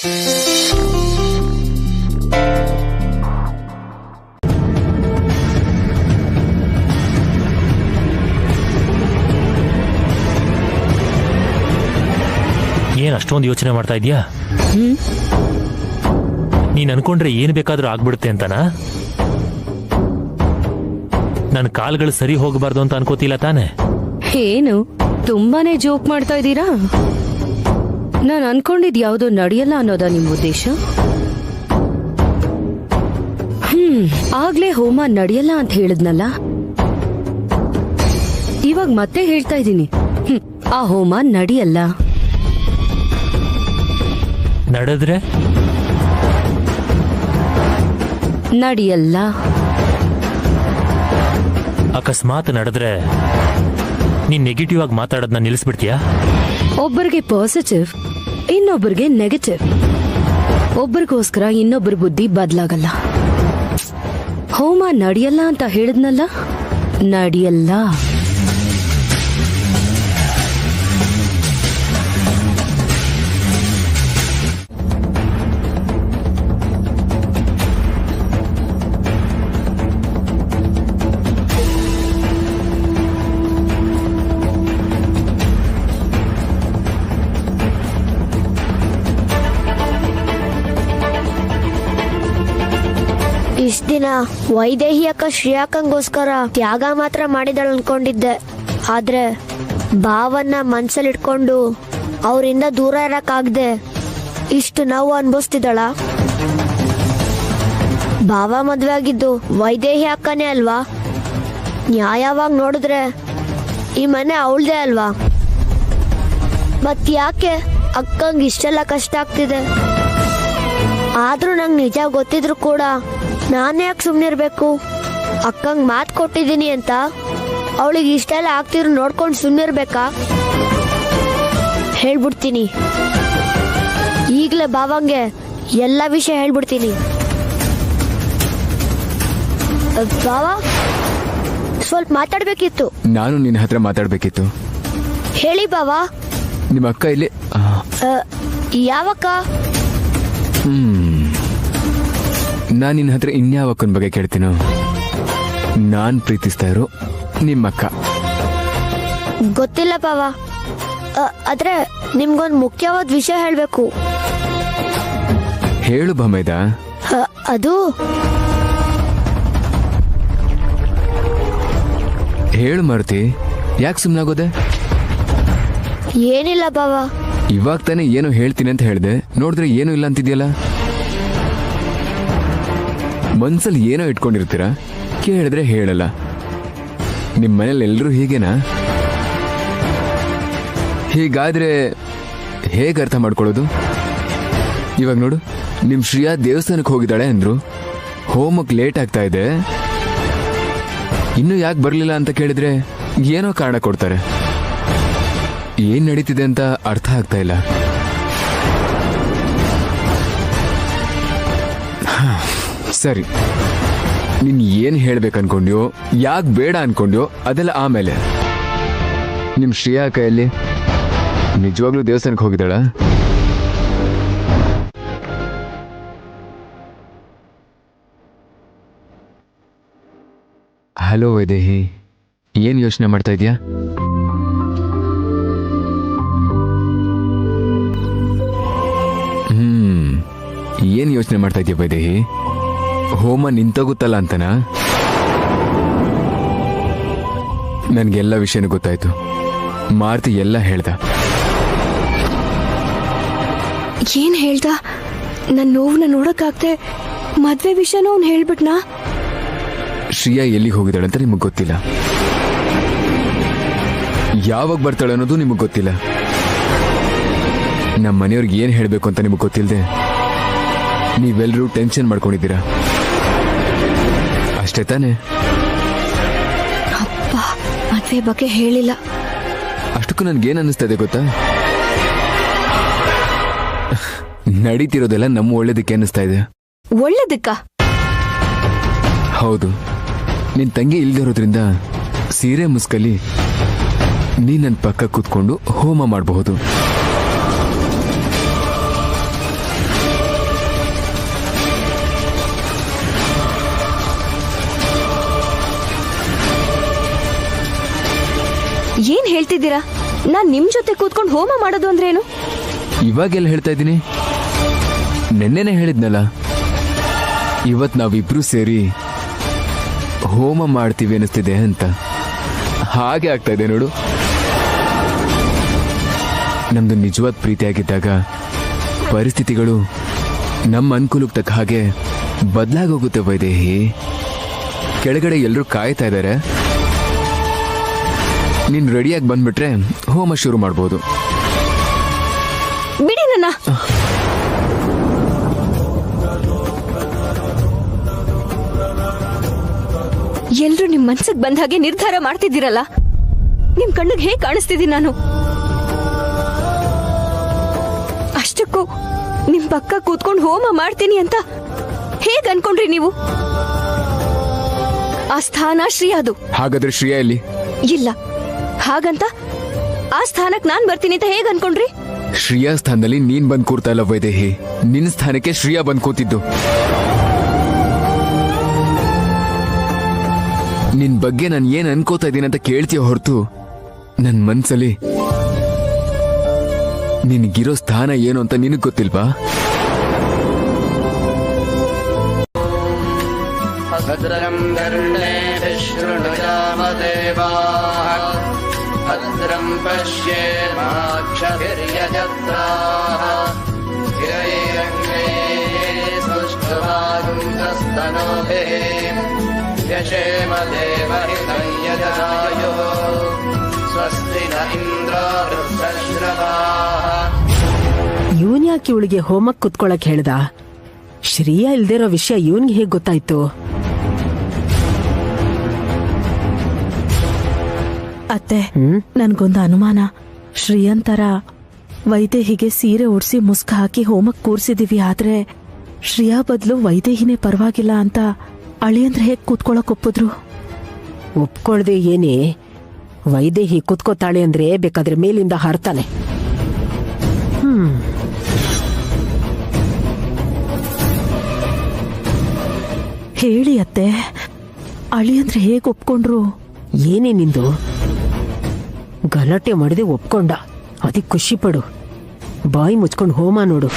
ಏನ್ ಅಷ್ಟೊಂದು ಯೋಚನೆ ಮಾಡ್ತಾ ಇದೀಯಾ? ನೀನ್ ಅನ್ಕೊಂಡ್ರೆ ಏನ್ ಬೇಕಾದ್ರೂ ಆಗ್ಬಿಡುತ್ತೆ ಅಂತನಾ? ನನ್ನ ಕಾಲ್ಗಳು ಸರಿ ಹೋಗಬಾರ್ದು ಅಂತ ಅನ್ಕೋತಿಲ್ಲ ತಾನೆ? ಏನು ತುಂಬಾನೇ ಜೋಕ್ ಮಾಡ್ತಾ ಇದ್ದೀರಾ? ನಾನು ಅನ್ಕೊಂಡಿದ್ ಯಾವ್ದೋ ನಡೆಯಲ್ಲ ಅನ್ನೋದಾ ನಿಮ್ ಉದ್ದೇಶ? ಆಗ್ಲೇ ಹೋಮ ನಡೆಯಲ್ಲ ಅಂತ ಹೇಳಿದ್ನಲ್ಲ, ಇವಾಗ ಮತ್ತೆ ಹೇಳ್ತಾ ಇದ್ದೀನಿ, ಆ ಹೋಮ ನಡೆಯಲ್ಲ. ನಡೆದ್ರೆ ನಡೆಯಲ್ಲ. ಅಕಸ್ಮಾತ್ ನಡೆದ್ರೆ ನೀನ್ ನೆಗೆಟಿವ್ ಆಗಿ ಮಾತಾಡೋದನ್ನ ನಿಲ್ಲಿಸ್ಬಿಡ್ತೀಯಾ? ಒಬ್ಬರಿಗೆ ಪಾಸಿಟಿವ್, ಇನ್ನೊಬ್ಬರಿಗೆ ನೆಗೆಟಿವ್. ಒಬ್ಬರಿಗೋಸ್ಕರ ಇನ್ನೊಬ್ಬರ ಬುದ್ಧಿ ಬದಲಾಗಲ್ಲ. ಹೋಮ ನಡೆಯಲ್ಲ ಅಂತ ಹೇಳಿದ್ನಲ್ಲ, ನಡೆಯಲ್ಲ. ಇಷ್ಟ ದಿನ ವೈದೇಹಿ ಅಕ್ಕ ಶ್ರೇಯಾಕಂಗೋಸ್ಕರ ತ್ಯಾಗ ಮಾತ್ರ ಮಾಡಿದಳು ಅನ್ಕೊಂಡಿದ್ದೆ. ಆದ್ರೆ ಭಾವನ್ನ ಮನ್ಸಲ್ಲಿಟ್ಕೊಂಡು ಅವರಿಂದ ದೂರ ಇರಕ್ಕಾಗ್ದೆ ಇಷ್ಟು ನೋವು ಅನ್ಭವಿಸ್ತಿದ್ದಾಳ. ಭಾವ ಮದ್ವೆ ಆಗಿದ್ದು ವೈದೇಹಿ ಅಕ್ಕನೇ ಅಲ್ವಾ? ನ್ಯಾಯವಾಗಿ ನೋಡಿದ್ರೆ ಈ ಮನೆ ಅವಳ್ದೇ ಅಲ್ವಾ? ಮತ್ ಯಾಕೆ ಅಕ್ಕಂಗ್ ಇಷ್ಟೆಲ್ಲ ಕಷ್ಟ ಆಗ್ತಿದೆ? ಆದ್ರೂ ನಂಗೆ ನಿಜ ಗೊತ್ತಿದ್ರು ಕೂಡ ನಾನೇ ಯಾಕೆ ಸುಮ್ನಿರ್ಬೇಕು? ಅಕ್ಕಂಗ್ ಮಾತು ಕೊಟ್ಟಿದ್ದೀನಿ ಅಂತ ಅವಳಿಗೆ ಇಷ್ಟೆಲ್ಲ ಆಗ್ತಿದ್ರು ನೋಡ್ಕೊಂಡು ಸುಮ್ನಿರ್ಬೇಕಾ? ಹೇಳ್ಬಿಡ್ತೀನಿ, ಈಗ್ಲೇ ಭಾವಂಗೆ ಎಲ್ಲ ವಿಷಯ ಹೇಳ್ಬಿಡ್ತೀನಿ. ಭಾವ, ಸ್ವಲ್ಪ ಮಾತಾಡ್ಬೇಕಿತ್ತು. ನಾನು ನಿನ್ನ ಹತ್ರ ಮಾತಾಡ್ಬೇಕಿತ್ತು. ಹೇಳಿ ಭಾವ. ನಿಮ್ಮ ಅಕ್ಕ ಇಲ್ಲಿ? ಯಾವಕ್ಕ? ನಾನು ನಿನ್ನ ಹತ್ರ ಇನ್ಯಾವ ಅಕ್ಕನ ಬಗ್ಗೆ ಕೇಳ್ತೀನೋ? ನಾನ್ ಪ್ರೀತಿಸ್ತಾ ಇರೋ ನಿಮ್ಮಕ್ಕ. ಗೊತ್ತಿಲ್ಲ ಭಾವ. ಆದ್ರೆ ನಿಮ್ಗೊಂದು ಮುಖ್ಯವಾದ ವಿಷಯ ಹೇಳ್ಬೇಕು. ಹೇಳು ಭಮೇದ. ಅದು ಹೇಳು ಮಾರುತಿ, ಯಾಕೆ ಸುಮ್ಮನಾಗೋದೆ? ಏನಿಲ್ಲ ಭಾವ. ಇವಾಗ ತಾನೇ ಏನೋ ಹೇಳ್ತೀನಿ ಅಂತ ಹೇಳ್ದೆ, ನೋಡಿದ್ರೆ ಏನೂ ಇಲ್ಲ ಅಂತಿದ್ಯಲ್ಲ. ಮನ್ಸಲ್ಲಿ ಏನೋ ಇಟ್ಕೊಂಡಿರ್ತೀರಾ, ಕೇಳಿದ್ರೆ ಹೇಳಲ್ಲ. ನಿಮ್ ಮನೇಲಿ ಎಲ್ರೂ ಹೀಗೇನಾ? ಹೀಗಾದ್ರೆ ಹೇಗೆ ಅರ್ಥ ಮಾಡ್ಕೊಳ್ಳೋದು? ಇವಾಗ ನೋಡು, ನಿಮ್ ಶ್ರೇಯಾ ದೇವಸ್ಥಾನಕ್ಕೆ ಹೋಗಿದ್ದಾಳೆ ಅಂದ್ರು, ಹೋಮಕ್ಕೆ ಲೇಟ್ ಆಗ್ತಾ ಇದೆ, ಇನ್ನೂ ಯಾಕೆ ಬರ್ಲಿಲ್ಲ ಅಂತ ಕೇಳಿದ್ರೆ ಏನೋ ಕಾರಣ ಕೊಡ್ತಾರೆ. ಏನ್ ನಡೀತಿದೆ ಅಂತ ಅರ್ಥ ಆಗ್ತಾ ಇಲ್ಲ. ಸರಿ, ನೀನ್ ಏನ್ ಹೇಳ್ಬೇಕು ಅನ್ಕೊಂಡ್ಯೋ, ಯಾಕೆ ಬೇಡ ಅನ್ಕೊಂಡ್ಯೋ ಅದೆಲ್ಲ ಆಮೇಲೆ. ನಿಮ್ ಶ್ರೇಯಾ ಕೈಯಲ್ಲಿ ನಿಜವಾಗ್ಲೂ ದೇವಸ್ಥಾನಕ್ಕೆ ಹೋಗಿದ್ದಾಳ? ಹಲೋ ವೈದೇಹಿ, ಏನ್ ಯೋಚನೆ ಮಾಡ್ತಾ ಇದೀಯಾ? ಏನ್ ಯೋಚನೆ ಮಾಡ್ತಾ ಇದೀಯ ವೈದೇಹಿ? ಹೋಮ ನಿಂತೋಗುತ್ತಲ್ಲ ಅಂತನಾ? ನನ್ಗೆಲ್ಲ ವಿಷಯನೂ ಗೊತ್ತಾಯ್ತು. ಮಾರುತಿ ಎಲ್ಲ ಹೇಳ್ದ. ಏನ್ ಹೇಳ್ದ? ನನ್ನ ನೋವನ್ನ ನೋಡಕ್ಕಾಗ್ದೆ ಮದ್ವೆ ವಿಷಯನೂ ಅವ್ನು ಹೇಳ್ಬಿಟ್ನಾ? ಶ್ರೇಯಾ ಎಲ್ಲಿಗೆ ಹೋಗಿದ್ದಾಳೆ ಅಂತ ನಿಮಗ್ ಗೊತ್ತಿಲ್ಲ, ಯಾವಾಗ ಬರ್ತಾಳೆ ಅನ್ನೋದು ನಿಮಗ್ ಗೊತ್ತಿಲ್ಲ. ನಮ್ಮ ಮನೆಯವ್ರಿಗೆ ಏನ್ ಹೇಳ್ಬೇಕು ಅಂತ ನಿಮಗ್ ಗೊತ್ತಿಲ್ಲದೆ ನೀವೆಲ್ಲರೂ ಟೆನ್ಷನ್ ಮಾಡ್ಕೊಂಡಿದ್ದೀರಾ ಅಷ್ಟೇ ತಾನೆ? ಅಪ್ಪ ಮದ್ವೆ ಬಗ್ಗೆ ಹೇಳಿಲ್ಲ. ಅಷ್ಟಕ್ಕೂ ನನ್ಗೇನ್ ಅನ್ನಿಸ್ತಾ ಇದೆ ಗೊತ್ತಾ? ನಡೀತಿರೋದೆಲ್ಲ ನಮ್ಮ ಒಳ್ಳೇದಕ್ಕೆ ಅನ್ನಿಸ್ತಾ ಇದೆ. ಒಳ್ಳೇದಕ್ಕ? ಹೌದು. ನಿನ್ ತಂಗಿ ಇಲ್ದಿರೋದ್ರಿಂದ ಸೀರೆ ಮುಸ್ಕಲಿ ನೀ ನನ್ನ ಪಕ್ಕ ಕೂತ್ಕೊಂಡು ಹೋಮ ಮಾಡಬಹುದು. ಮಾಡ್ತಿದ್ದೀರಾ? ನಾನ್ ನಿಮ್ ಜೊತೆ ಕೂತ್ಕೊಂಡು ಹೋಮ ಮಾಡೋದು ಅಂದ್ರೆ ಏನು? ಇವಾಗೆಲ್ಲ ಹೇಳ್ತಾ ಇದ್ದೀನಿ, ನೆನ್ನೆನೆ ಹೇಳಿದ್ನಲ್ಲ, ಇವತ್ ನಾವಿಬ್ರು ಸೇರಿ ಹೋಮ ಮಾಡ್ತೀವಿ ಅನಿಸ್ತಿದೆ ಅಂತ. ಹಾಗೆ ಆಗ್ತಾ ಇದೆ ನೋಡು. ನಮ್ದು ನಿಜವಾದ ಪ್ರೀತಿಯಾಗಿದ್ದಾಗ ಪರಿಸ್ಥಿತಿಗಳು ನಮ್ಮ ಅನುಕೂಲಕ್ಕೆ ತಕ್ಕ ಹಾಗೆ ಬದಲಾಗೋಗುತ್ತೆ ವೈದೇಹಿ. ಕೆಳಗಡೆ ಎಲ್ಲರೂ ಕಾಯ್ತಾ ಇದ್ದಾರೆ, ನೀನ್ ರೆಡಿಯಾಗಿ ಬಂದ್ಬಿಟ್ರೆ ಹೋಮ ಶುರು ಮಾಡ್ಬೋದು. ಬಿಡಿ ನನ್ನ. ಎಲ್ರು ನಿಮ್ ಮನ್ಸಿಗೆ ಬಂದ ಹಾಗೆ ನಿರ್ಧಾರ ಮಾಡ್ತಿದ್ದೀರಲ್ಲ, ನಿಮ್ ಕಣ್ಣಿಗೆ ಹೇಗ್ ಕಾಣಿಸ್ತಿದ್ದೀನಿ ನಾನು? ಅಷ್ಟಕ್ಕೂ ನಿಮ್ ಪಕ್ಕ ಕೂತ್ಕೊಂಡು ಹೋಮ ಮಾಡ್ತೀನಿ ಅಂತ ಹೇಗ್ ಅನ್ಕೊಂಡ್ರಿ ನೀವು? ಆ ಸ್ಥಾನ ಶ್ರೀಯಾದು. ಹಾಗಾದ್ರೆ ಶ್ರೇಯಾ ಎಲ್ಲಿ? ಇಲ್ಲ, ಹಾಗಂತ ಆ ಸ್ಥಾನಕ್ ನಾನ್ ಬರ್ತೀನಿ ಅಂತ ಹೇಗ್ ಅನ್ಕೊಂಡ್ರಿ? ಶ್ರೇಯಾ ಸ್ಥಾನದಲ್ಲಿ ನೀನ್ ಬಂದ್ ಕೂರ್ತಾ ಇಲ್ಲ ವೈದೇಹಿ, ನಿನ್ ಸ್ಥಾನಕ್ಕೆ ಶ್ರೇಯಾ ಬಂದ್ ಕೂತಿದ್ದು. ನಿನ್ ಬಗ್ಗೆ ನಾನು ಏನ್ ಅನ್ಕೋತಾ ಇದ್ದೀನಿ ಅಂತ ಕೇಳ್ತೀಯ ಹೊರತು ನನ್ ಮನ್ಸಲ್ಲಿ ನಿನ್ಗಿರೋ ಸ್ಥಾನ ಏನು ಅಂತ ನಿನಗ್ ಗೊತ್ತಿಲ್ವಾ? ಭದ್ರಂ ಕರ್ಣೇಭಿಃ ಶೃಣುಯಾಮದೇವಾಃ ಭದ್ರಂ ಪಶ್ಯೇಮಾಕ್ಷಭಿರ್ಯಜತ್ರಾಃ ಹಿರೈರಂಗೈಃ ಸುಷ್ಠುವಾಗುಂತಸ್ತನೂಭಿಃ ಯಶೇಮ ದೇವಹಿತಂ ಯಜಾಯುಃ ಸ್ವಸ್ತಿ ನ ಇಂದ್ರೋ ವೃದ್ಧಶ್ರವಾಃ. ಇವನ್ ಯಾಕೆ ಇವಳಿಗೆ ಹೋಮಕ್ ಕುತ್ಕೊಳಕ್ ಹೇಳ್ದ? ಶ್ರೀಯಾ ಇಲ್ದಿರೋ ವಿಷಯ ಇವನ್ಗೆ ಹೇಗ್ ಗೊತ್ತಾಯ್ತು? ಅತ್ತೆ, ನನ್ಗೊಂದು ಅನುಮಾನ. ಶ್ರೀಯಂತರ ವೈದೇಹಿಗೆ ಸೀರೆ ಉಡ್ಸಿ ಮುಸ್ಕ ಹಾಕಿ ಹೋಮಕ್ ಕೂರ್ಸಿದೀವಿ, ಆದ್ರೆ ಶ್ರೀಯಾ ಬದ್ಲು ವೈದೇಹಿನೇ ಪರವಾಗಿಲ್ಲ ಅಂತ ಅಳಿಯಂದ್ರೆ ಹೇಗ್ ಕೂತ್ಕೊಳಕ್ ಒಪ್ಪಿದ್ರು? ಒಪ್ಕೊಳ್ದೆ ಏನೇ, ವೈದೇಹಿ ಕುತ್ಕೋತಾಳೆ ಅಂದ್ರೆ ಬೇಕಾದ್ರೆ ಮೇಲಿಂದ ಹಾರ್ತಾನೆ. ಹೇಳಿ ಅತ್ತೆ, ಅಳಿಯಂದ್ರೆ ಹೇಗ್ ಒಪ್ಕೊಂಡ್ರು? ಏನೇ ನಿಂದು? ಗಲಾಟೆ ಮಾಡದೆ ಒಪ್ಕೊಂಡ, ಅದಕ್ಕೆ ಖುಷಿ ಪಡು. ಬಾಯಿ ಮುಚ್ಕೊಂಡು ಹೋಮ ನೋಡು.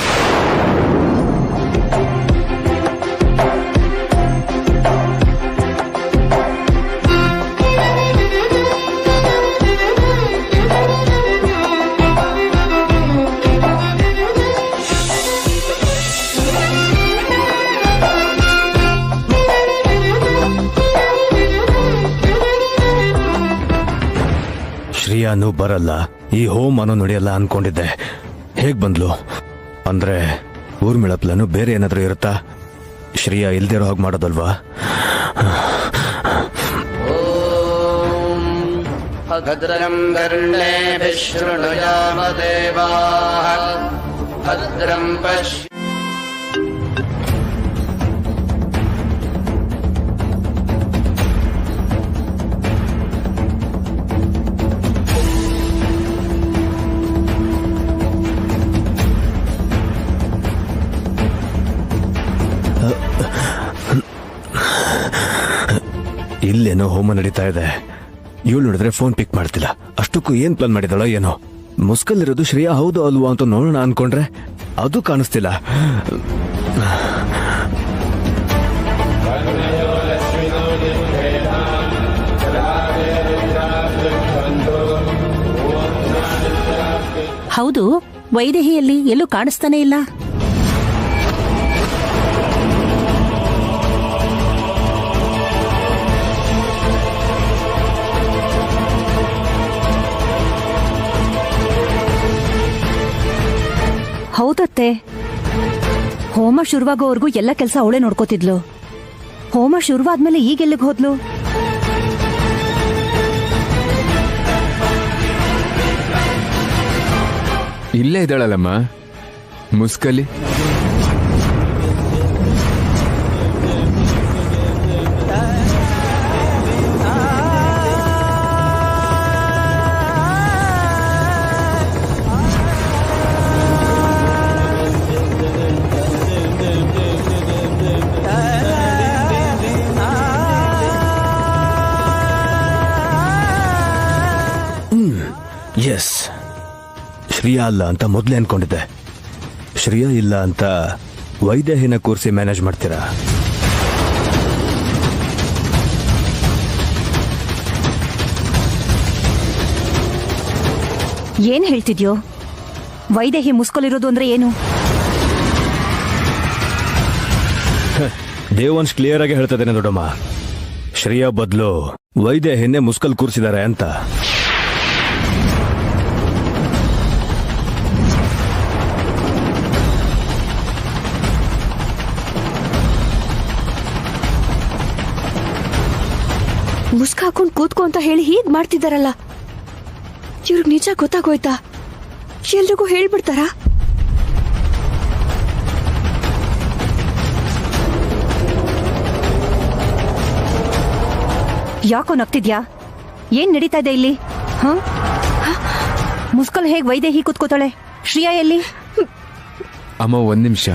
ಶ್ರೀಯಾನು ಬರಲ್ಲ, ಈ ಹೋಮನು ನಡೆಯಲ್ಲ ಅನ್ಕೊಂಡಿದ್ದೆ. ಹೇಗ್ ಬಂದ್ಲು? ಅಂದ್ರೆ ಊರ್ಮಿಳ ಪ್ಲಾನು ಬೇರೆ ಏನಾದ್ರೂ ಇರುತ್ತಾ? ಶ್ರೀಯಾ ಇಲ್ದಿರೋ ಹಾಗೆ ಮಾಡೋದಲ್ವಾ? ಭದ್ರಂ ಕರ್ಣೇಭಿಃ ಶೃಣುಯಾಮದೇವಾಃ ಭದ್ರಂ ಪಶ್ಯ ಇಲ್ಲೇನೋ ಹೋಮ ನಡೀತಾ ಇದೆ. ಇವಳು ನೋಡಿದ್ರೆ ಫೋನ್ ಪಿಕ್ ಮಾಡ್ತಿಲ್ಲ. ಅಷ್ಟಕ್ಕೂ ಏನ್ ಪ್ಲಾನ್ ಮಾಡಿದಳೋ ಏನೋ. ಮುಸ್ಕಲ್ಲಿರೋದು ಶ್ರೇಯಾ ಹೌದು ಅಲ್ವಾ ಅಂತ ನೋಡೋಣ ಅನ್ಕೊಂಡ್ರೆ ಅದು ಕಾಣಿಸ್ತಿಲ್ಲ. ಹೌದು, ವೈದೇಹಿಯಲ್ಲಿ ಎಲ್ಲೂ ಕಾಣಿಸ್ತಾನೆ ಇಲ್ಲ. ಹೌದತ್ತೆ, ಹೋಮ ಶುರುವಾಗೋವರೆಗೂ ಎಲ್ಲ ಕೆಲಸ ಅವಳೇ ನೋಡ್ಕೋತಿದ್ಲು. ಹೋಮ ಶುರುವಾದ್ಮೇಲೆ ಈಗೆಲ್ಲಿಗೆ ಹೋದ್ಲು? ಇಲ್ಲೇ ಇದ್ದಾಳಲ್ಲಮ್ಮ, ಮುಸ್ಕಲ್ಲಿ. ಶ್ರೇಯಾ ಅಲ್ಲ ಅಂತ ಮೊದಲೇ ಅನ್ಕೊಂಡಿದ್ದೆ. ಶ್ರೇಯಾ ಇಲ್ಲ ಅಂತ ವೈದೇಹಿನ ಕೂರಿಸಿ ಮ್ಯಾನೇಜ್ ಮಾಡ್ತೀರಾ? ಏನ್ ಹೇಳ್ತಿದ್ಯೋ? ವೈದೇಹಿ ಮುಸ್ಕೊಲಿರೋದು ಅಂದ್ರೆ ಏನು? ದೇವಂಶ್ ಕ್ಲಿಯರ್ ಆಗಿ ಹೇಳ್ತಾ ಇದ್ದೇನೆ ದೊಡ್ಡಮ್ಮ. ಶ್ರೇಯಾ ಬದಲು ವೈದೇಹಿನೇ ಮುಸ್ಕಲ್ ಕೂರಿಸಿದ್ದಾರೆ ಅಂತ. ಮುಸ್ಕ್ ಹಾಕೊಂಡ್ ಕೂತ್ಕೋ ಅಂತ ಹೇಳಿ ಹೀಗ್ ಮಾಡ್ತಿದಾರಲ್ಲ, ಇವ್ರಿಗೆ ನಿಜ ಗೊತ್ತಾಗೋಯ್ತಾ? ಎಲ್ರಿಗೂ ಹೇಳ್ಬಿಡ್ತಾರಾ? ಯಾಕೋ ನಗ್ತಿದ್ಯಾ? ಏನ್ ನಡೀತಾ ಇದೆ ಇಲ್ಲಿ? ಮುಸ್ಕಲ್ ಹೇಗ್ ವೈದೇಹಿ ಕೂತ್ಕೋತಾಳೆ? ಶ್ರೇಯಾ ಎಲ್ಲಿ? ಅಮ್ಮ, ಒಂದ್ ನಿಮಿಷ.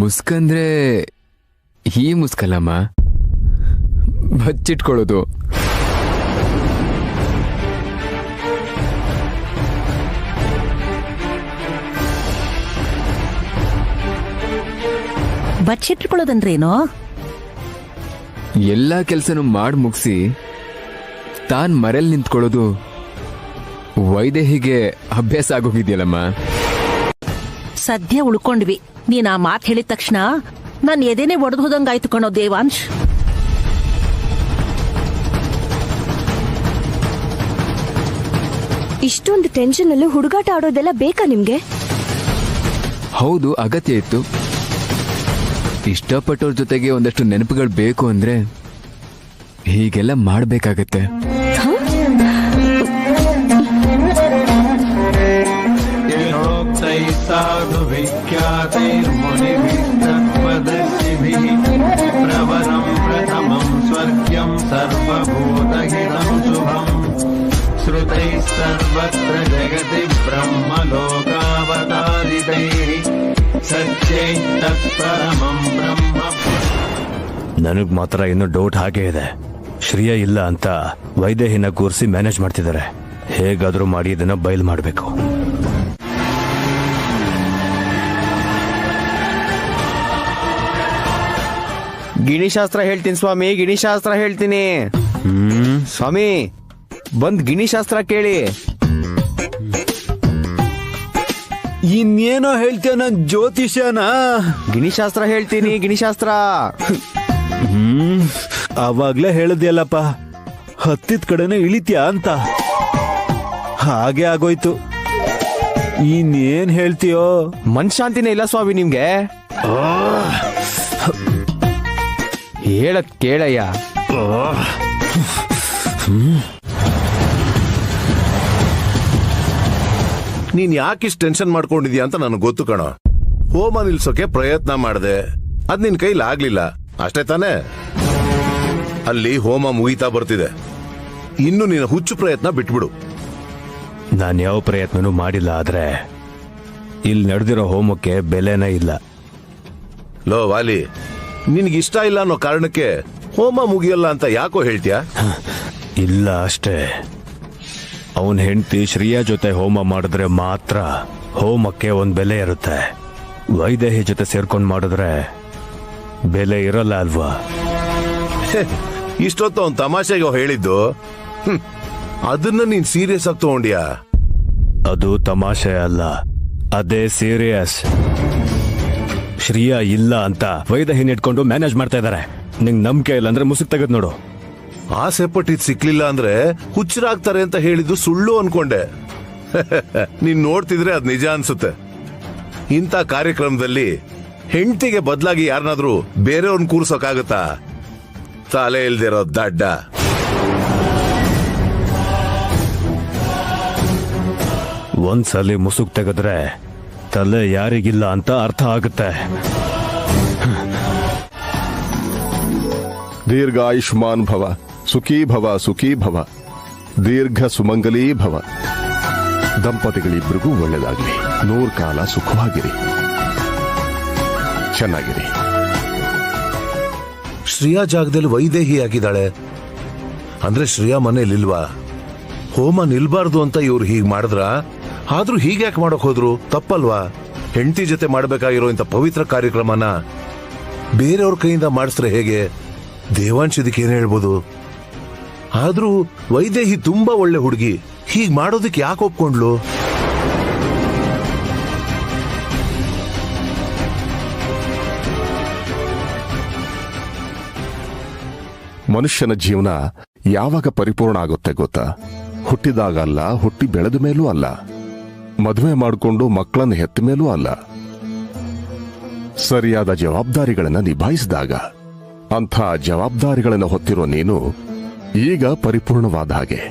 ಮುಸ್ಕಂದ್ರೆ ಈ ಮುಸ್ಕಲ್ಲಮ್ಮ, ಬಚ್ಚಿಟ್ಕೊಳ್ಳೋದು. ಬಚ್ಚಿಟ್ಕೊಳ್ಳೋದಂದ್ರೇನೋ? ಎಲ್ಲಾ ಕೆಲ್ಸನೂ ಮಾಡಿ ಮುಗಿಸಿ ತಾನ್ ಮರೆಲ್ ನಿಂತ್ಕೊಳ್ಳೋದು ವೈದೇಹಿಗೆ ಅಭ್ಯಾಸ ಆಗೋಗಿದ್ಯಲ್ಲಮ್ಮ. ಸದ್ಯ ಉಳ್ಕೊಂಡ್ವಿ. ನೀನ್ ಆ ಮಾತು ಹೇಳಿದ ತಕ್ಷಣ ನನ್ ಎದೆನೆ ಒಡೆದು ಹೋದಂಗಾಯ್ತು ಕಣೋ ದೇವಾಂಶ್. ಇಷ್ಟೊಂದು ಟೆನ್ಷನ್ ಅಲ್ಲೂ ಹುಡುಗಾಟ ಆಡೋದೆಲ್ಲ ಬೇಕಾ ನಿಮ್ಗೆ? ಹೌದು, ಅಗತ್ಯ ಇತ್ತು. ಇಷ್ಟಪಟ್ಟವ್ರ ಜೊತೆಗೆ ಒಂದಷ್ಟು ನೆನಪುಗಳು ಬೇಕು ಅಂದ್ರೆ ಹೀಗೆಲ್ಲ ಮಾಡ್ಬೇಕಾಗತ್ತೆ. ಸಾಧು ವಿಖ್ಯಾತೈರ್ಮುನಿಭಿಃ ಪ್ರವರಂ ಪ್ರಥಮಂ ಸ್ವರ್ಗ್ಯಂ ಸರ್ವಭೂತಹಿತಂ ಶುಭಂ ಶ್ರುತೈಃ ಸರ್ವತ್ರ ಜಗತಿ ಬ್ರಹ್ಮಲೋಕಾವತಾರಿತೈಃ ಸತ್ಯೈಃ ತತ್ಪರಮಂ ಬ್ರಹ್ಮ. ನನಗ್ ಮಾತ್ರ ಇನ್ನೂ ಡೌಟ್ ಹಾಗೇ ಇದೆ. ಶ್ರೇಯಾ ಇಲ್ಲ ಅಂತ ವೈದೇಹಿನ ಕೂರಿಸಿ ಮ್ಯಾನೇಜ್ ಮಾಡ್ತಿದ್ದಾರೆ. ಹೇಗಾದ್ರೂ ಮಾಡಿ ಇದನ್ನ ಬಯಲು ಮಾಡಬೇಕು. ಗಿಣಿಶಾಸ್ತ್ರ ಹೇಳ್ತೀನಿ ಸ್ವಾಮಿ, ಗಿಣಿಶಾಸ್ತ್ರ ಹೇಳ್ತೀನಿ. ಸ್ವಾಮಿ ಬಂದ್ ಗಿಣಿಶಾಸ್ತ್ರ ಕೇಳಿ. ಇನ್ನೇನೋ ಹೇಳ್ತೀಯ ನನ್ ಜ್ಯೋತಿಷ್ಯನ? ಗಿಣಿಶಾಸ್ತ್ರ ಹೇಳ್ತೀನಿ, ಗಿಣಿಶಾಸ್ತ್ರ. ಅವಾಗ್ಲೇ ಹೇಳದ್ಯಲ್ಲಪ್ಪ, ಹತ್ತಿದ ಕಡೆನೆ ಇಳಿತ್ಯಾ ಅಂತ. ಹಾಗೆ ಆಗೋಯ್ತು. ಇನ್ನೇನ್ ಹೇಳ್ತೀಯೋ? ಮನ್ಶಾಂತಿನೇ ಇಲ್ಲ ಸ್ವಾಮಿ ನಿಮ್ಗೆ. ಹೇಳತ್ ಕೇಳಯ್ಯ. ನೀನ್ ಯಾಕಿಷ್ಟು ಟೆನ್ಷನ್ ಮಾಡ್ಕೊಂಡಿದ್ಯಾ ಅಂತ ನನಗೆ ಗೊತ್ತು ಕಣೋ. ಹೋಮ ನಿಲ್ಸೋಕೆ ಪ್ರಯತ್ನ ಮಾಡಿದೆ, ಅದ್ ನಿನ್ ಕೈಲಿ ಆಗ್ಲಿಲ್ಲ ಅಷ್ಟೇ ತಾನೇ. ಅಲ್ಲಿ ಹೋಮ ಮುಗಿತಾ ಬರ್ತಿದೆ, ಇನ್ನು ನಿನ್ನ ಹುಚ್ಚು ಪ್ರಯತ್ನ ಬಿಟ್ಬಿಡು. ನಾನು ಯಾವ ಪ್ರಯತ್ನನೂ ಮಾಡಿಲ್ಲ, ಆದ್ರೆ ಇಲ್ಲಿ ನಡೆದಿರೋ ಹೋಮಕ್ಕೆ ಬೆಲೆನೇ ಇಲ್ಲ. ಲೋ ವಾಲಿ, ನಿನ್ಗಿಷ್ಟ ಇಲ್ಲ ಅನ್ನೋ ಕಾರಣಕ್ಕೆ ಹೋಮ ಮುಗಿಯಲ್ಲ ಅಂತ ಯಾಕೋ ಹೇಳ್ತೀಯಾ? ಇಲ್ಲ ಅಷ್ಟೇ. ಅವನ್ ಹೆಂಡತಿ ಶ್ರೇಯಾ ಜೊತೆ ಹೋಮ ಮಾಡಿದ್ರೆ ಮಾತ್ರ ಹೋಮಕ್ಕೆ ಒಂದ್ ಬೆಲೆ ಇರುತ್ತೆ. ವೈದೇಹಿ ಜೊತೆ ಸೇರ್ಕೊಂಡ್ ಮಾಡಿದ್ರೆ ಬೆಲೆ ಇರಲ್ಲ ಅಲ್ವಾ? ಇಷ್ಟೊತ್ತು ಅವ್ನ್ ತಮಾಷೆಗೆ ಹೇಳಿದ್ದು, ಅದನ್ನ ನೀನ್ ಸೀರಿಯಸ್ ಆಗಿ ತಗೊಂಡ್ಯಾ? ಅದು ತಮಾಷೆ ಅಲ್ಲ, ಅದೇ ಸೀರಿಯಸ್. ಶ್ರೇಯಾ ಇಲ್ಲ ಅಂತ ವೈದೇಹಿನ ಇಟ್ಕೊಂಡು ಮ್ಯಾನೇಜ್ ಮಾಡ್ತಾ ಇದಾರೆ. ನಿಂಗ್ ನಂಬಿಕೆ ಇಲ್ಲ ಅಂದ್ರೆ ಮುಸುಕ್ ತೆಗೆದ್ ನೋಡು. ಆಸೆ ಪಟ್ಟಿದ್ ಸಿಕ್ಲಿಲ್ಲ ಅಂದ್ರೆ ಹುಚ್ಚರಾಗ್ತಾರೆ ಅಂತ ಹೇಳಿದ್ದು ಸುಳ್ಳು ಅನ್ಕೊಂಡೆ. ನೀನ್ ನೋಡ್ತಿದ್ರೆ ಅದ್ ನಿಜ ಅನ್ಸುತ್ತೆ. ಇಂಥ ಕಾರ್ಯಕ್ರಮದಲ್ಲಿ ಹೆಂಡತಿಗೆ ಬದಲಾಗಿ ಯಾರನ್ನಾದ್ರೂ ಬೇರೆಯವ್ರನ್ನ ಕೂರ್ಸೋಕಾಗತ್ತಾ? ತಲೆ ಇಲ್ದಿರೋ ದಡ್ಡ. ಒಂದ್ಸಲಿ ಮುಸುಕ್ ತೆಗೆದ್ರೆ ತಲೆ ಯಾರಿಗಿಲ್ಲ ಅಂತ ಅರ್ಥ ಆಗುತ್ತೆ. ದೀರ್ಘಾಯುಷ್ಮಾನ್ ಭವ, ಸುಖೀ ಭವ, ಸುಖೀ ಭವ, ದೀರ್ಘ ಸುಮಂಗಲೀ ಭವ. ದಂಪತಿಗಳಿಬ್ಬರಿಗೂ ಒಳ್ಳೆಯದಾಗಲಿ, 100 ಕಾಲ ಸುಖವಾಗಿರಿ. ಚೆನ್ನಾಗಿರಿ. ಶ್ರೇಯಾ ಜಾಗದಲ್ಲಿ ವೈದೇಹಿ ಆಗಿದ್ದಾಳೆ ಅಂದ್ರೆ ಶ್ರೇಯಾ ಮನೇಲಿಲ್ವಾ? ಹೋಮ ನಿಲ್ಬಾರ್ದು ಅಂತ ಇವ್ರು ಹೀಗ್ ಮಾಡಿದ್ರ? ಆದ್ರೂ ಹೀಗ್ಯಾಕೆ ಮಾಡಕ್ ಹೋದ್ರು? ತಪ್ಪಲ್ವಾ? ಹೆಂಡತಿ ಜೊತೆ ಮಾಡ್ಬೇಕಾಗಿರೋ ಇಂಥ ಪವಿತ್ರ ಕಾರ್ಯಕ್ರಮನ ಬೇರೆಯವ್ರ ಕೈಯಿಂದ ಮಾಡಿಸ್ರೆ ಹೇಗೆ? ದೇವಾಂಶ್ ಇದಕ್ಕೆ ಏನ್ ಹೇಳ್ಬೋದು? ಆದ್ರೂ ವೈದೇಹಿ ತುಂಬಾ ಒಳ್ಳೆ ಹುಡುಗಿ, ಹೀಗ್ ಮಾಡೋದಕ್ಕೆ ಯಾಕೆ ಒಪ್ಕೊಂಡ್ಲು? ಮನುಷ್ಯನ ಜೀವನ ಯಾವಾಗ ಪರಿಪೂರ್ಣ ಆಗುತ್ತೆ ಗೊತ್ತಾ? ಹುಟ್ಟಿದಾಗ ಅಲ್ಲ, ಹುಟ್ಟಿ ಬೆಳೆದ ಮೇಲೂ ಅಲ್ಲ, ಮದುವೆ ಮಾಡಿಕೊಂಡು ಮಕ್ಕಳನ್ನು ಹೆತ್ತ ಮೇಲೂ ಅಲ್ಲ, ಸರಿಯಾದ ಜವಾಬ್ದಾರಿಗಳನ್ನು ನಿಭಾಯಿಸಿದಾಗ. ಅಂಥ ಜವಾಬ್ದಾರಿಗಳನ್ನು ಹೊತ್ತಿರೋ ನೀನು ಈಗ ಪರಿಪೂರ್ಣವಾದ ಹಾಗೆ.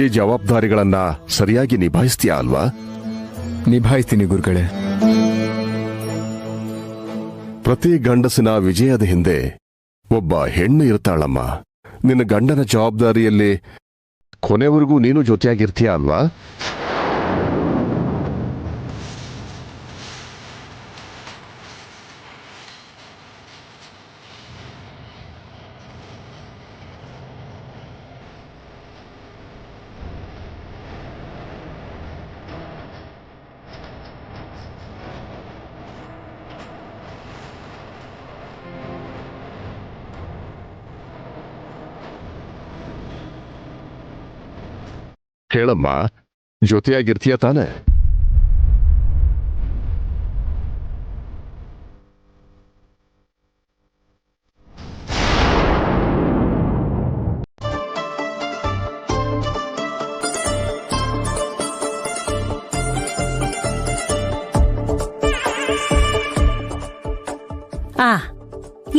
ಈ ಜವಾಬ್ದಾರಿಗಳನ್ನ ಸರಿಯಾಗಿ ನಿಭಾಯಿಸ್ತೀಯಾ ಅಲ್ವಾ? ನಿಭಾಯಿಸ್ತೀನಿ ಗುರುಗಳೇ. ಪ್ರತಿ ಗಂಡಸಿನ ವಿಜಯದ ಹಿಂದೆ ಒಬ್ಬ ಹೆಣ್ಣು ಇರ್ತಾಳಮ್ಮ. ನಿನ್ನ ಗಂಡನ ಜವಾಬ್ದಾರಿಯಲ್ಲಿ ಕೊನೆವರೆಗೂ ನೀನು ಜೊತೆಯಾಗಿರ್ತೀಯ ಅಲ್ವಾ? ಹೇಳಮ್ಮ, ಜೊತೆಯಾಗಿರ್ತೀಯ ತಾನೆ?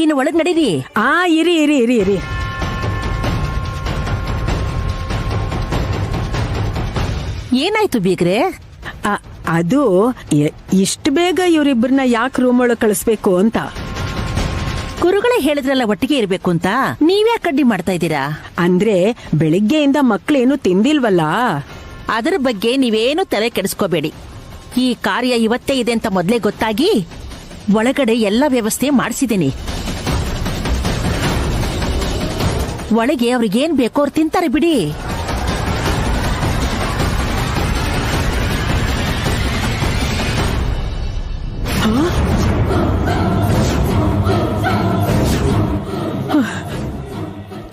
ಇನ್ನು ಒಳಗ್ ನಡೀರಿ. ಇರಿ ಇರಿ ಇರಿ ಇರಿ. ಏನಾಯ್ತು ಬೀಗ್ರೆ? ಅದು ಇಷ್ಟು ಬೇಗ ಇವರಿಬ್ಬರನ್ನ ಯಾಕೆ ರೂಮ್ ಒಳಗೆ ಕಳಿಸ್ಬೇಕು ಅಂತ. ಗುರುಗಳೇ ಹೇಳಿದ್ರಲ್ಲ ಒಟ್ಟಿಗೆ ಇರ್ಬೇಕು ಅಂತ, ನೀವ್ಯಾ ಕಡ್ಡಿ ಮಾಡ್ತಾ ಇದ್ದೀರಾ? ಅಂದ್ರೆ ಬೆಳಿಗ್ಗೆಯಿಂದ ಮಕ್ಳೇನು ತಿಂದಿಲ್ವಲ್ಲ. ಅದರ ಬಗ್ಗೆ ನೀವೇನು ತಲೆ ಕೆಡಿಸ್ಕೋಬೇಡಿ. ಈ ಕಾರ್ಯ ಇವತ್ತೇ ಇದೆ ಅಂತ ಮೊದ್ಲೇ ಗೊತ್ತಾಗಿ ಒಳಗಡೆ ಎಲ್ಲ ವ್ಯವಸ್ಥೆ ಮಾಡಿಸಿದ್ದೀನಿ. ಒಳಗೆ ಅವ್ರಿಗೇನ್ ಬೇಕೋ ಅವ್ರು ತಿಂತಾರೆ ಬಿಡಿ.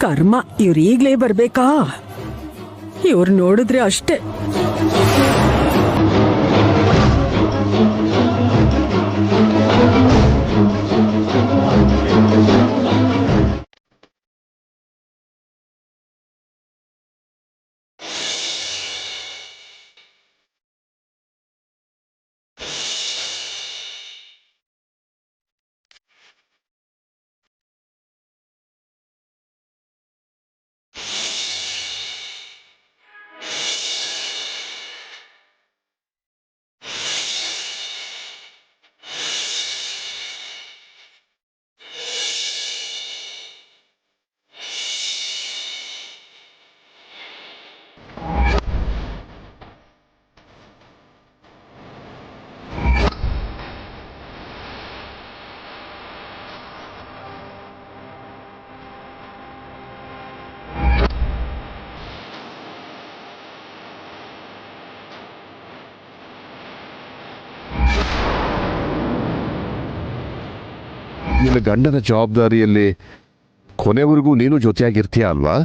ಕರ್ಮ, ಇವ್ರು ಈಗ್ಲೇ ಬರ್ಬೇಕಾ? ಇವ್ರು ನೋಡಿದ್ರೆ ಅಷ್ಟೇ. ನಿನ್ನ ಗಂಡನ ಜವಾಬ್ದಾರಿಯಲ್ಲಿ ಕೊನೆವರೆಗೂ ನೀನು ಜೊತೆಯಾಗಿರ್ತೀಯ ಅಲ್ವಾ?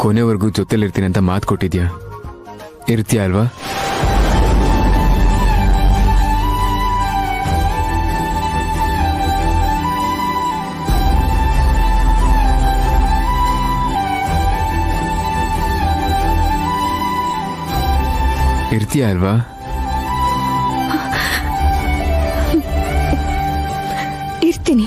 ಕೊನೆವರೆಗೂ ಜೊತೆಲಿರ್ತೀನಿ ಅಂತ ಮಾತು ಕೊಟ್ಟಿದ್ಯಾ? ಇರ್ತೀಯ ಅಲ್ವಾ? ಇರ್ತೀಯ ಅಲ್ವಾ? ಇರ್ತೀನಿ.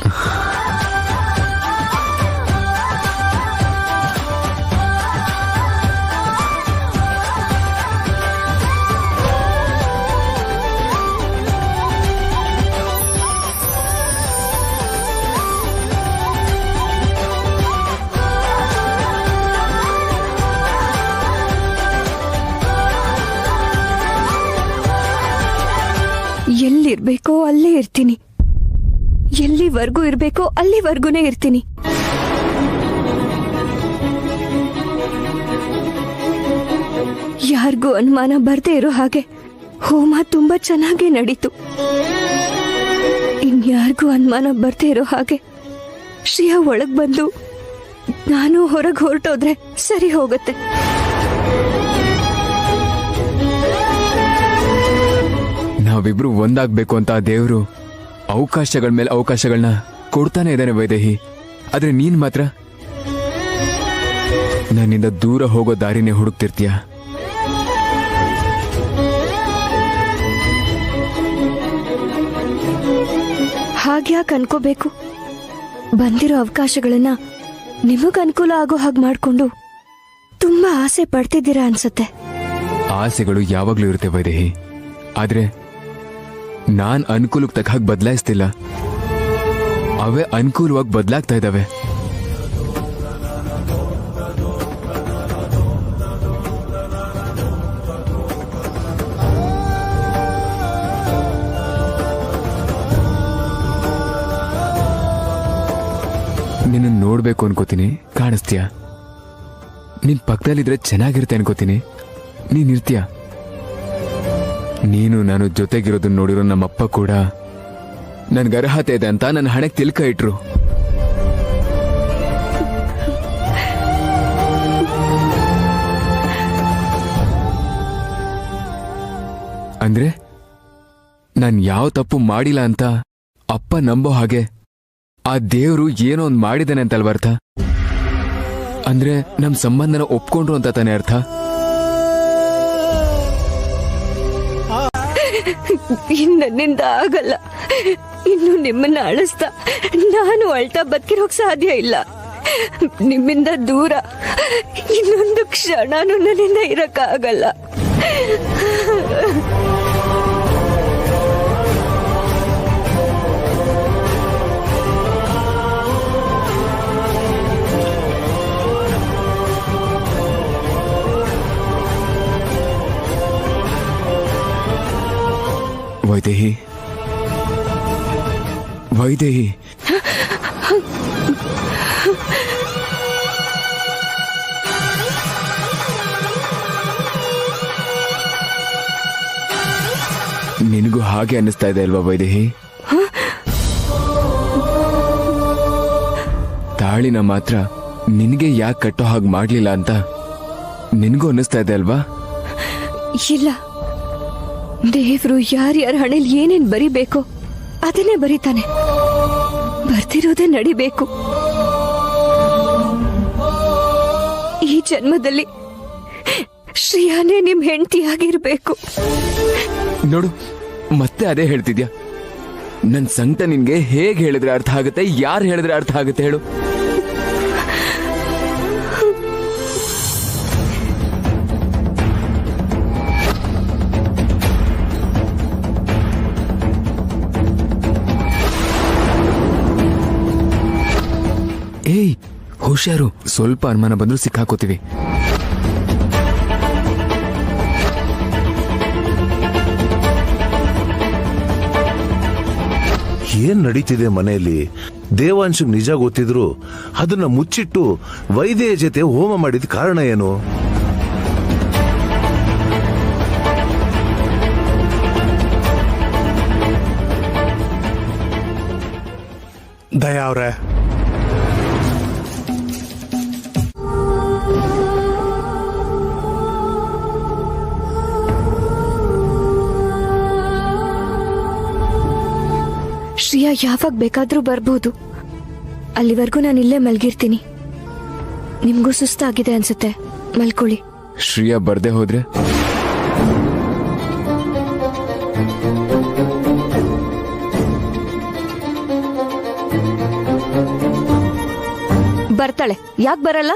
ಎಲ್ಲಿರ್ಬೇಕೋ ಅಲ್ಲೇ ಇರ್ತೀನಿ, ಎಲ್ಲಿವರೆಗೂ ಇರ್ಬೇಕೋ ಅಲ್ಲಿವರೆಗೂನೇ ಇರ್ತೀನಿ. ಯಾರಿಗೂ ಅನುಮಾನ ಬರ್ದೇ ಇರೋ ಹಾಗೆ ಹೋಮ ತುಂಬಾ ಚೆನ್ನಾಗಿ ನಡೀತು. ಇನ್ಯಾರಿಗೂ ಅನುಮಾನ ಬರ್ದೇ ಇರೋ ಹಾಗೆ ಶ್ರೇಯಾ ಒಳಗ್ ಬಂದು ನಾನು ಹೊರಗೆ ಹೊರಟೋದ್ರೆ ಸರಿ ಹೋಗುತ್ತೆ. ನಾವಿಬ್ರು ಒಂದಾಗ್ಬೇಕು ಅಂತ ದೇವ್ರು ಅವಕಾಶಗಳ ಮೇಲೆ ಅವಕಾಶಗಳನ್ನ ಕೊಡ್ತಾನೆ ಇದ್ದಾನೆ ವೈದೇಹಿ. ಆದ್ರೆ ನೀನ್ ಮಾತ್ರ ನನ್ನಿಂದ ದೂರ ಹೋಗೋ ದಾರಿನೇ ಹುಡುಕ್ತಿರ್ತೀಯ. ಹಾಗ್ಯಾಕೆ ಅನ್ಕೋಬೇಕು? ಬಂದಿರೋ ಅವಕಾಶಗಳನ್ನ ನಿಮಗ್ ಅನುಕೂಲ ಆಗೋ ಹಾಗೆ ಮಾಡ್ಕೊಂಡು ತುಂಬಾ ಆಸೆ ಪಡ್ತಿದ್ದೀರಾ ಅನ್ಸುತ್ತೆ. ಆಸೆಗಳು ಯಾವಾಗ್ಲೂ ಇರುತ್ತೆ ವೈದೇಹಿ, ಆದ್ರೆ ನಾನ್ ಅನುಕೂಲಕ್ಕೆ ತಕ್ಕ ಹಾಗೆ ಬದಲಾಯಿಸ್ತಿಲ್ಲ, ಅವೇ ಅನುಕೂಲವಾಗಿ ಬದಲಾಗ್ತಾ ಇದ್ದಾವೆ. ನಿನ್ನ ನೋಡ್ಬೇಕು ಅನ್ಕೋತೀನಿ, ಕಾಣಿಸ್ತೀಯ. ನಿನ್ ಪಕ್ಕದಲ್ಲಿದ್ರೆ ಚೆನ್ನಾಗಿರುತ್ತೆ ಅನ್ಕೋತೀನಿ, ನೀನ್ ಇರ್ತೀಯ. ನೀನು ನಾನು ಜೊತೆಗಿರೋದನ್ನ ನೋಡಿರೋ ನಮ್ಮಪ್ಪ ಕೂಡ ನನ್ಗೆ ಅರ್ಹತೆ ಇದೆ ಅಂತ ನನ್ನ ಹಣೆಗೆ ತಿಲ್ಕ ಇಟ್ರು. ಅಂದ್ರೆ ನಾನ್ ಯಾವ ತಪ್ಪು ಮಾಡಿಲ್ಲ ಅಂತ ಅಪ್ಪ ನಂಬೋ ಹಾಗೆ ಆ ದೇವ್ರು ಏನೋ ಒಂದ್ ಮಾಡಿದಾನೆ ಅಂತಲ್ವ ಅರ್ಥ? ಅಂದ್ರೆ ನಮ್ ಸಂಬಂಧನ ಒಪ್ಕೊಂಡ್ರು ಅಂತ ತಾನೇ ಅರ್ಥ? ನನ್ನಿಂದ ಆಗಲ್ಲ. ಇನ್ನು ನಿಮ್ಮನ್ನ ಅಳಿಸ್ತಾ ನಾನು ಅಳ್ತಾ ಬದುಕಿರೋಕ್ ಸಾಧ್ಯ ಇಲ್ಲ. ನಿಮ್ಮಿಂದ ದೂರ ಇನ್ನೊಂದು ಕ್ಷಣನೂ ನನ್ನಿಂದ ಇರಕ್ಕಾಗಲ್ಲ. ವೈದೇಹಿ, ವೈದೇಹಿ, ನಿನಗೂ ಹಾಗೆ ಅನ್ನಿಸ್ತಾ ಇದೆ ಅಲ್ವಾ ವೈದೇಹಿ? ತಾಳಿನ ಮಾತ್ರ ನಿನಗೆ ಯಾಕೆ ಕಟ್ಟೋ ಹಾಗೆ ಮಾಡ್ಲಿಲ್ಲ ಅಂತ ನಿನಗೂ ಅನ್ನಿಸ್ತಾ ಇದೆ ಅಲ್ವಾ? ಇಲ್ಲ, ದೇವ್ರು ಯಾರ್ಯಾರ ಹಣೆಲ್ ಏನೇನ್ ಬರಿಬೇಕೋ ಅದನ್ನೇ ಬರೀತಾನೆ. ಬರ್ತಿರೋದೇ ನಡಿಬೇಕು. ಈ ಜನ್ಮದಲ್ಲಿ ಶ್ರೇಯಾನೇ ನಿಮ್ ಹೆಂಡತಿಯಾಗಿರ್ಬೇಕು. ನೋಡು, ಮತ್ತೆ ಅದೇ ಹೇಳ್ತಿದ್ಯಾ. ನನ್ ಸಂಕಟ ನಿನ್ಗೆ ಹೇಗೆ ಹೇಳಿದ್ರೆ ಅರ್ಥ ಆಗುತ್ತೆ, ಯಾರು ಹೇಳಿದ್ರೆ ಅರ್ಥ ಆಗುತ್ತೆ ಹೇಳು? ಏಯ್ ಹುಷಾರು, ಸ್ವಲ್ಪ ಅನುಮಾನ ಬಂದ್ರು ಸಿಕ್ಕಾಕೋತೀವಿ. ಏನ್ ನಡೀತಿದೆ ಮನೆಯಲ್ಲಿ? ದೇವಾಂಶಗ್ ನಿಜ ಗೊತ್ತಿದ್ರು ಅದನ್ನ ಮುಚ್ಚಿಟ್ಟು ವೈದ್ಯ ಜೊತೆ ಹೋಮ ಮಾಡಿದ ಕಾರಣ ಏನು? ದಯಾ ಅವ್ರೆ, ಶ್ರೇಯಾ ಯಾವಾಗ ಬೇಕಾದ್ರೂ ಬರ್ಬೋದು. ಅಲ್ಲಿವರೆಗೂ ನಾನು ಇಲ್ಲೇ ಮಲ್ಗಿರ್ತೀನಿ. ನಿಮ್ಗೂ ಸುಸ್ತಾಗಿದೆ ಅನ್ಸುತ್ತೆ, ಮಲ್ಕೊಳ್ಳಿ. ಶ್ರೇಯಾ ಬರ್ದೇ ಹೋದ್ರೆ ಬರ್ತಾಳೆ. ಯಾಕೆ ಬರಲ್ಲ?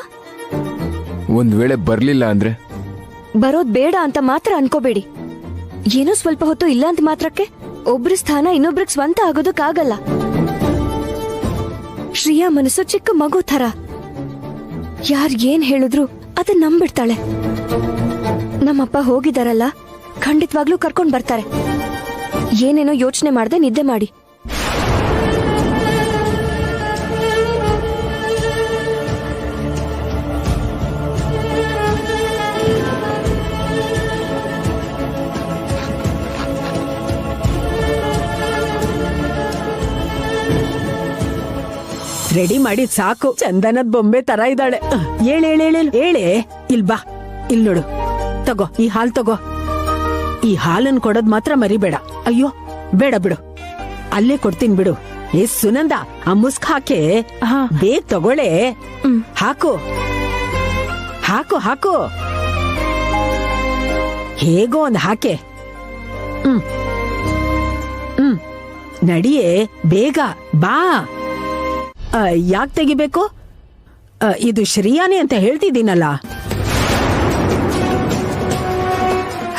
ಒಂದ್ ವೇಳೆ ಬರ್ಲಿಲ್ಲ ಅಂದ್ರೆ? ಬರೋದ್ ಬೇಡ ಅಂತ ಮಾತ್ರ ಅನ್ಕೋಬೇಡಿ. ಏನೋ ಸ್ವಲ್ಪ ಹೊತ್ತು ಇಲ್ಲ ಅಂತ ಮಾತ್ರಕ್ಕೆ ಒಬ್ರ ಸ್ಥಾನ ಇನ್ನೊಬ್ರಿಗೆ ಸ್ವಂತ ಆಗೋದಕ್ಕಾಗಲ್ಲ. ಶ್ರೇಯಾ ಮನಸ್ಸು ಚಿಕ್ಕ ಮಗು ಥರ. ಯಾರ್ ಏನ್ ಹೇಳಿದ್ರು ಅದನ್ನ ನಂಬಿಡ್ತಾಳೆ. ನಮ್ಮಪ್ಪ ಹೋಗಿದಾರಲ್ಲ, ಖಂಡಿತವಾಗ್ಲೂ ಕರ್ಕೊಂಡ್ ಬರ್ತಾರೆ. ಏನೇನೋ ಯೋಚನೆ ಮಾಡದೆ ನಿದ್ದೆ ಮಾಡಿ. ರೆಡಿ ಮಾಡಿದ್ ಸಾಕು. ಚಂದನದ ಬೊಂಬೆ ತರ ಇದ್ದಾಳೆ. ಹೇಳೇ ಇಲ್ ಬಾ, ಇಲ್ ನೋಡು, ತಗೋ ಈ ಹಾಲ್ ತಗೋ. ಈ ಹಾಲನ್ ಕೊಡೋದ್ ಮಾತ್ರ ಮರಿಬೇಡ. ಅಯ್ಯೋ ಬೇಡ ಬಿಡು, ಅಲ್ಲೇ ಕೊಡ್ತೀನಿ ಬಿಡು. ಸುನಂದ, ಆ ಮುಸ್ಕ್ ಹಾಕೆ ಬೇಗ ತಗೊಳ್ಳೆ. ಹಾಕು ಹಾಕು ಹಾಕು, ಹೇಗೋ ಒಂದ್ ಹಾಕೆ. ನಡಿಯೇ ಬೇಗ ಬಾ. ಯಾಕೆ ತೆಗಿಬೇಕು? ಇದು ಶ್ರೇಯಾನೇ ಅಂತ ಹೇಳ್ತಿದ್ದೀನಲ್ಲ.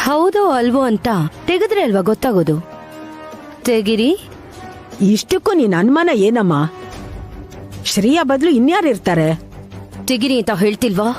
ಹೌದೋ ಅಲ್ವೋ ಅಂತ ತೆಗೆದ್ರೆ ಅಲ್ವಾ ಗೊತ್ತಾಗೋದು. ತೆಗಿರಿ. ಇಷ್ಟಕ್ಕೂ ನೀನ್ ಅನುಮಾನ ಏನಮ್ಮ? ಶ್ರೇಯಾ ಬದಲು ಇನ್ಯಾರಿರ್ತಾರೆ? ತೆಗಿರಿ ಅಂತ ಹೇಳ್ತಿಲ್ವಾ?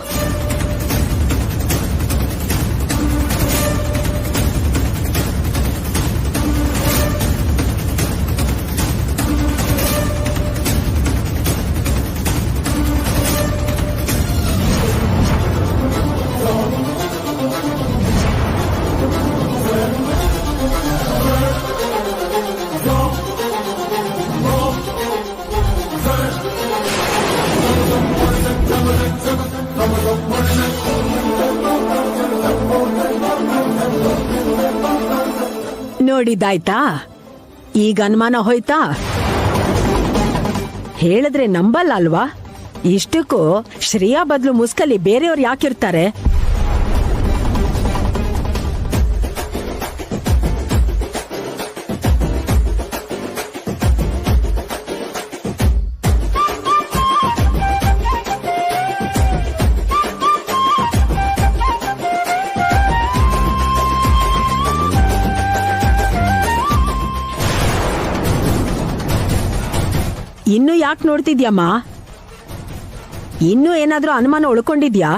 ನೋಡಿದಾಯ್ತಾ? ಈಗ ಅನುಮಾನ ಹೋಯ್ತಾ? ಹೇಳಿದ್ರೆ ನಂಬಲ್ಲ ಅಲ್ವಾ? ಇಷ್ಟಕ್ಕೂ ಶ್ರೇಯಾ ಬದಲು ಮುಸ್ಕಲ್ಲಿ ಬೇರೆಯವ್ರು ಯಾಕಿರ್ತಾರೆ? ಇನ್ನು ಯಾಕೆ ನೋಡ್ತಿದ್ಯಮ್ಮ? ಇನ್ನೂ ಏನಾದ್ರೂ ಅನುಮಾನ ಉಳ್ಕೊಂಡಿದ್ಯಾ?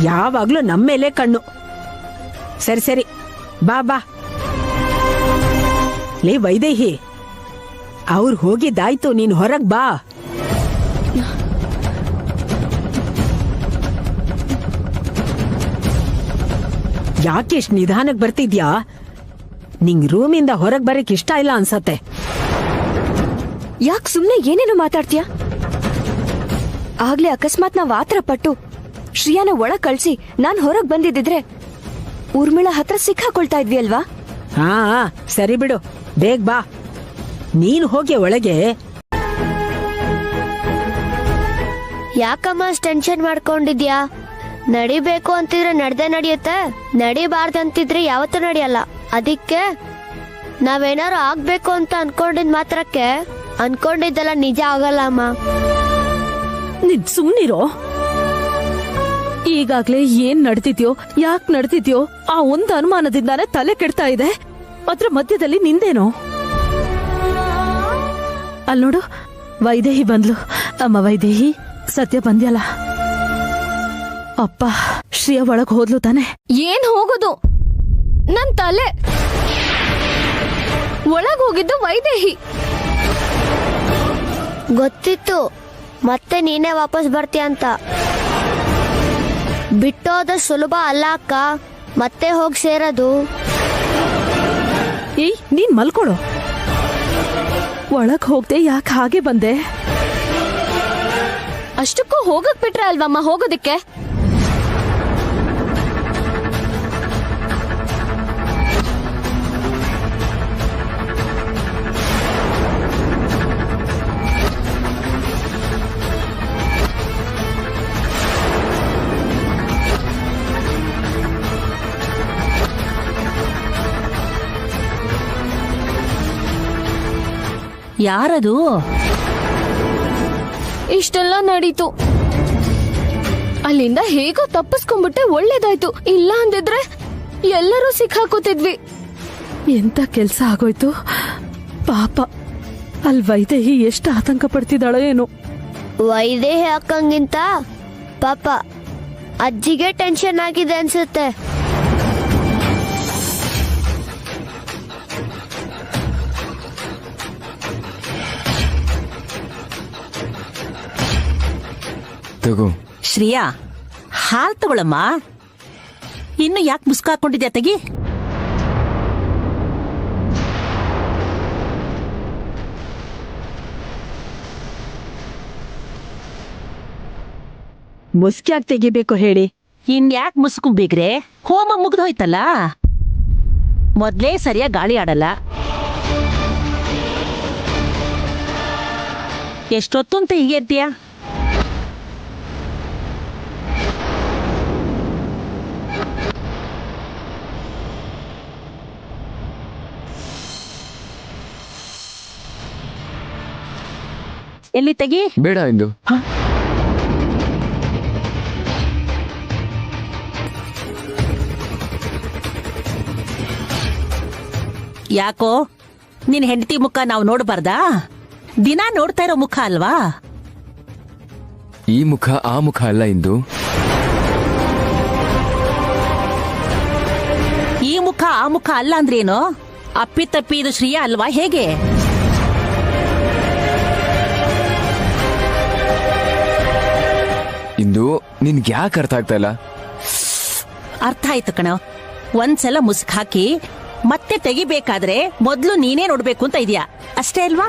ಯಾವಾಗ್ಲೂ ನಮ್ಮೇಲೆ ಕಣ್ಣು. ಸರಿ ಸರಿ, ಬಾ ಬಾ. ಲೇ ವೈದೇಹಿ, ಅವ್ರು ಹೋಗಿದ್ದಾಯ್ತು, ನೀನ್ ಹೊರಗ್ ಬಾ. ಯಾಕೆಷ್ಟು ನಿಧಾನಕ್ಕೆ ಬರ್ತಿದ್ಯಾ? ನಿಂಗ್ ರೂಮಿಂದ ಹೊರಗ್ ಬರಕ್ ಇಷ್ಟ ಇಲ್ಲ ಅನ್ಸತ್ತೆ. ಯಾಕೆ ಸುಮ್ನೆ ಏನೇನು ಮಾತಾಡ್ತೀಯ? ಆಗ್ಲೇ ಅಕಸ್ಮಾತ್ ನಾವ್ ಆತರ ಪಟ್ಟು ಶ್ರೇಯಾನ ಒಳಗ್ ಕಳ್ಸಿ ನಾನ್ ಹೊರಗ್ ಬಂದಿದ್ದಿದ್ರೆ ಊರ್ಮಿಳಾ ಹತ್ರ ಸಿಕ್ಕಾಕೊಳ್ತಾ ಇದ್ವಿ ಅಲ್ವಾ? ಹಾ ಸರಿ ಬಿಡು, ಬೇಗ ಬಾ. ನೀನು ಹೋಗಿ ಒಳಗೆ. ಯಾಕಮ್ಮ ಟೆನ್ಷನ್ ಮಾಡ್ಕೊಂಡಿದ್ಯಾ? ನಡಿಬೇಕು ಅಂತಿದ್ರೆ ನಡ್ದೆ ನಡೆಯುತ್ತೆ, ನಡಿಬಾರ್ದಂತಿದ್ರೆ ಯಾವತ್ತೂ ನಡೆಯಲ್ಲ. ಅದಕ್ಕೆ ನಾವೇನಾರು ಆಗ್ಬೇಕು ಅಂತ ಅನ್ಕೊಂಡಿದ್ ಮಾತ್ರಕ್ಕೆ ಅನ್ಕೊಂಡಿದ್ದೆಲ್ಲ ನಿಜ ಆಗಲ್ಲ ಅಮ್ಮ. ನೀನ್ ಸುಮ್ನಿರೋ. ಈಗಾಗ್ಲೇ ಏನ್ ನಡ್ತಿದ್ಯೋ, ಯಾಕೆ ನಡ್ತಿದ್ಯೋ ಆ ಒಂದು ಅನುಮಾನದಿಂದಾನೇ ತಲೆ ಕೆಡ್ತಾ ಇದೆ. ಅದ್ರ ಮಧ್ಯದಲ್ಲಿ ನಿಂದೇನೋ? ಅಲ್ ನೋಡು, ವೈದೇಹಿ ಬಂದ್ಲು. ಅಮ್ಮ ವೈದೇಹಿ, ಸತ್ಯ ಬಂದ್ಯಲ್ಲ? ಅಪ್ಪ, ಶ್ರೇಯಾ ಒಳಗ್ ಹೋದ್ಲು ತಾನೆ? ಏನ್ ಹೋಗೋದು? ನನ್ ತಲೆ ಒಳಗ್ ಹೋಗಿದ್ದು ವೈದೇಹಿ. ಗೊತ್ತಿತ್ತು ಮತ್ತೆ ನೀನೇ ವಾಪಸ್ ಬರ್ತೀಯ ಅಂತ. ಬಿಟ್ಟೋದ ಸುಲಭ ಅಲ್ಲ ಅಕ್ಕ, ಮತ್ತೆ ಹೋಗಿ ಸೇರೋದು. ಏಯ್, ನೀನ್ ಮಲ್ಕೊಳು. ಒಳಗ್ ಹೋಗ್ದೆ ಯಾಕೆ ಹಾಗೆ ಬಂದೆ? ಅಷ್ಟಕ್ಕೂ ಹೋಗಕ್ ಬಿಟ್ರೆ ಅಲ್ವಮ್ಮ ಹೋಗೋದಕ್ಕೆ? ಯಾರದು? ಇಷ್ಟೆಲ್ಲ ನಡೀತು. ಅಲ್ಲಿಂದ ಹೇಗೋ ತಪ್ಪಿಸ್ಕೊಂಡ್ಬಿಟ್ಟೆ, ಒಳ್ಳೇದಾಯ್ತು. ಇಲ್ಲ ಅಂದಿದ್ರೆ ಎಲ್ಲರೂ ಸಿಕ್ಕಾಕೋತಿದ್ವಿ. ಎಂತ ಕೆಲ್ಸ ಆಗೋಯ್ತು ಪಾಪ. ಅಲ್ಲಿ ವೈದೇಹಿ ಎಷ್ಟು ಆತಂಕ ಪಡ್ತಿದ್ದಾಳೋ ಏನೋ. ವೈದೇಹಿ ಅಕ್ಕಂಗಿಂತ ಪಾಪ ಅಜ್ಜಿಗೆ ಟೆನ್ಷನ್ ಆಗಿದೆ ಅನ್ಸುತ್ತೆ. ತಗೋ. ಶ್ರೇಯಾ, ಹಾಲ್ ತಗೊಳಮ್ಮ. ಇನ್ನು ಯಾಕೆ ಮುಸ್ಕಾಕೊಂಡಿದ್ಯಾ? ತೆಗಿ. ಮುಸ್ಕ್ಯಾಕ್ ತೆಗಿಬೇಕು ಹೇಳಿ? ಇನ್ಯಾಕ್ ಮುಸ್ಕು ಬೇಗ್ರೆ? ಹೋಮ ಮುಗ್ದೋಯ್ತಲ್ಲ. ಮೊದ್ಲೇ ಸರಿಯಾಗಿ ಗಾಳಿ ಆಡಲ್ಲ. ಎಷ್ಟೊತ್ತು ಅಂತ ಹೀಗೆ ಇರ್ತೀಯ? ಎಲ್ಲಿ ತೆಗಿ. ಬೇಡ ಇಂದು. ಯಾಕೋ ನಿನ್ ಹೆಂಡತಿ ಮುಖ ನಾವು ನೋಡ್ಬಾರ್ದಾ? ದಿನ ನೋಡ್ತಾ ಇರೋ ಮುಖ ಅಲ್ವಾ? ಈ ಮುಖ ಆ ಮುಖ ಅಲ್ಲ ಇಂದು. ಈ ಮುಖ ಆ ಮುಖ ಅಲ್ಲ ಅಂದ್ರೇನು? ಅಪ್ಪಿತಪ್ಪಿ ಇದು ಶ್ರೇಯಾ ಅಲ್ವಾ? ಹೇಗೆ? ಇಂದು ನಿನ್ಗೆ ಯಾಕೆ ಅರ್ಥ ಆಗ್ತಾ ಇಲ್ಲ? ಅರ್ಥ ಆಯ್ತು ಕಣ. ಒಂದ್ಸಲ ಮುಸ್ಕ್ ಹಾಕಿ ಮತ್ತೆ ತೆಗಿಬೇಕಾದ್ರೆ ಮೊದ್ಲು ನೀನೇ ನೋಡ್ಬೇಕು ಅಂತ ಇದೆಯಾ? ಅಷ್ಟೇ ಅಲ್ವಾ?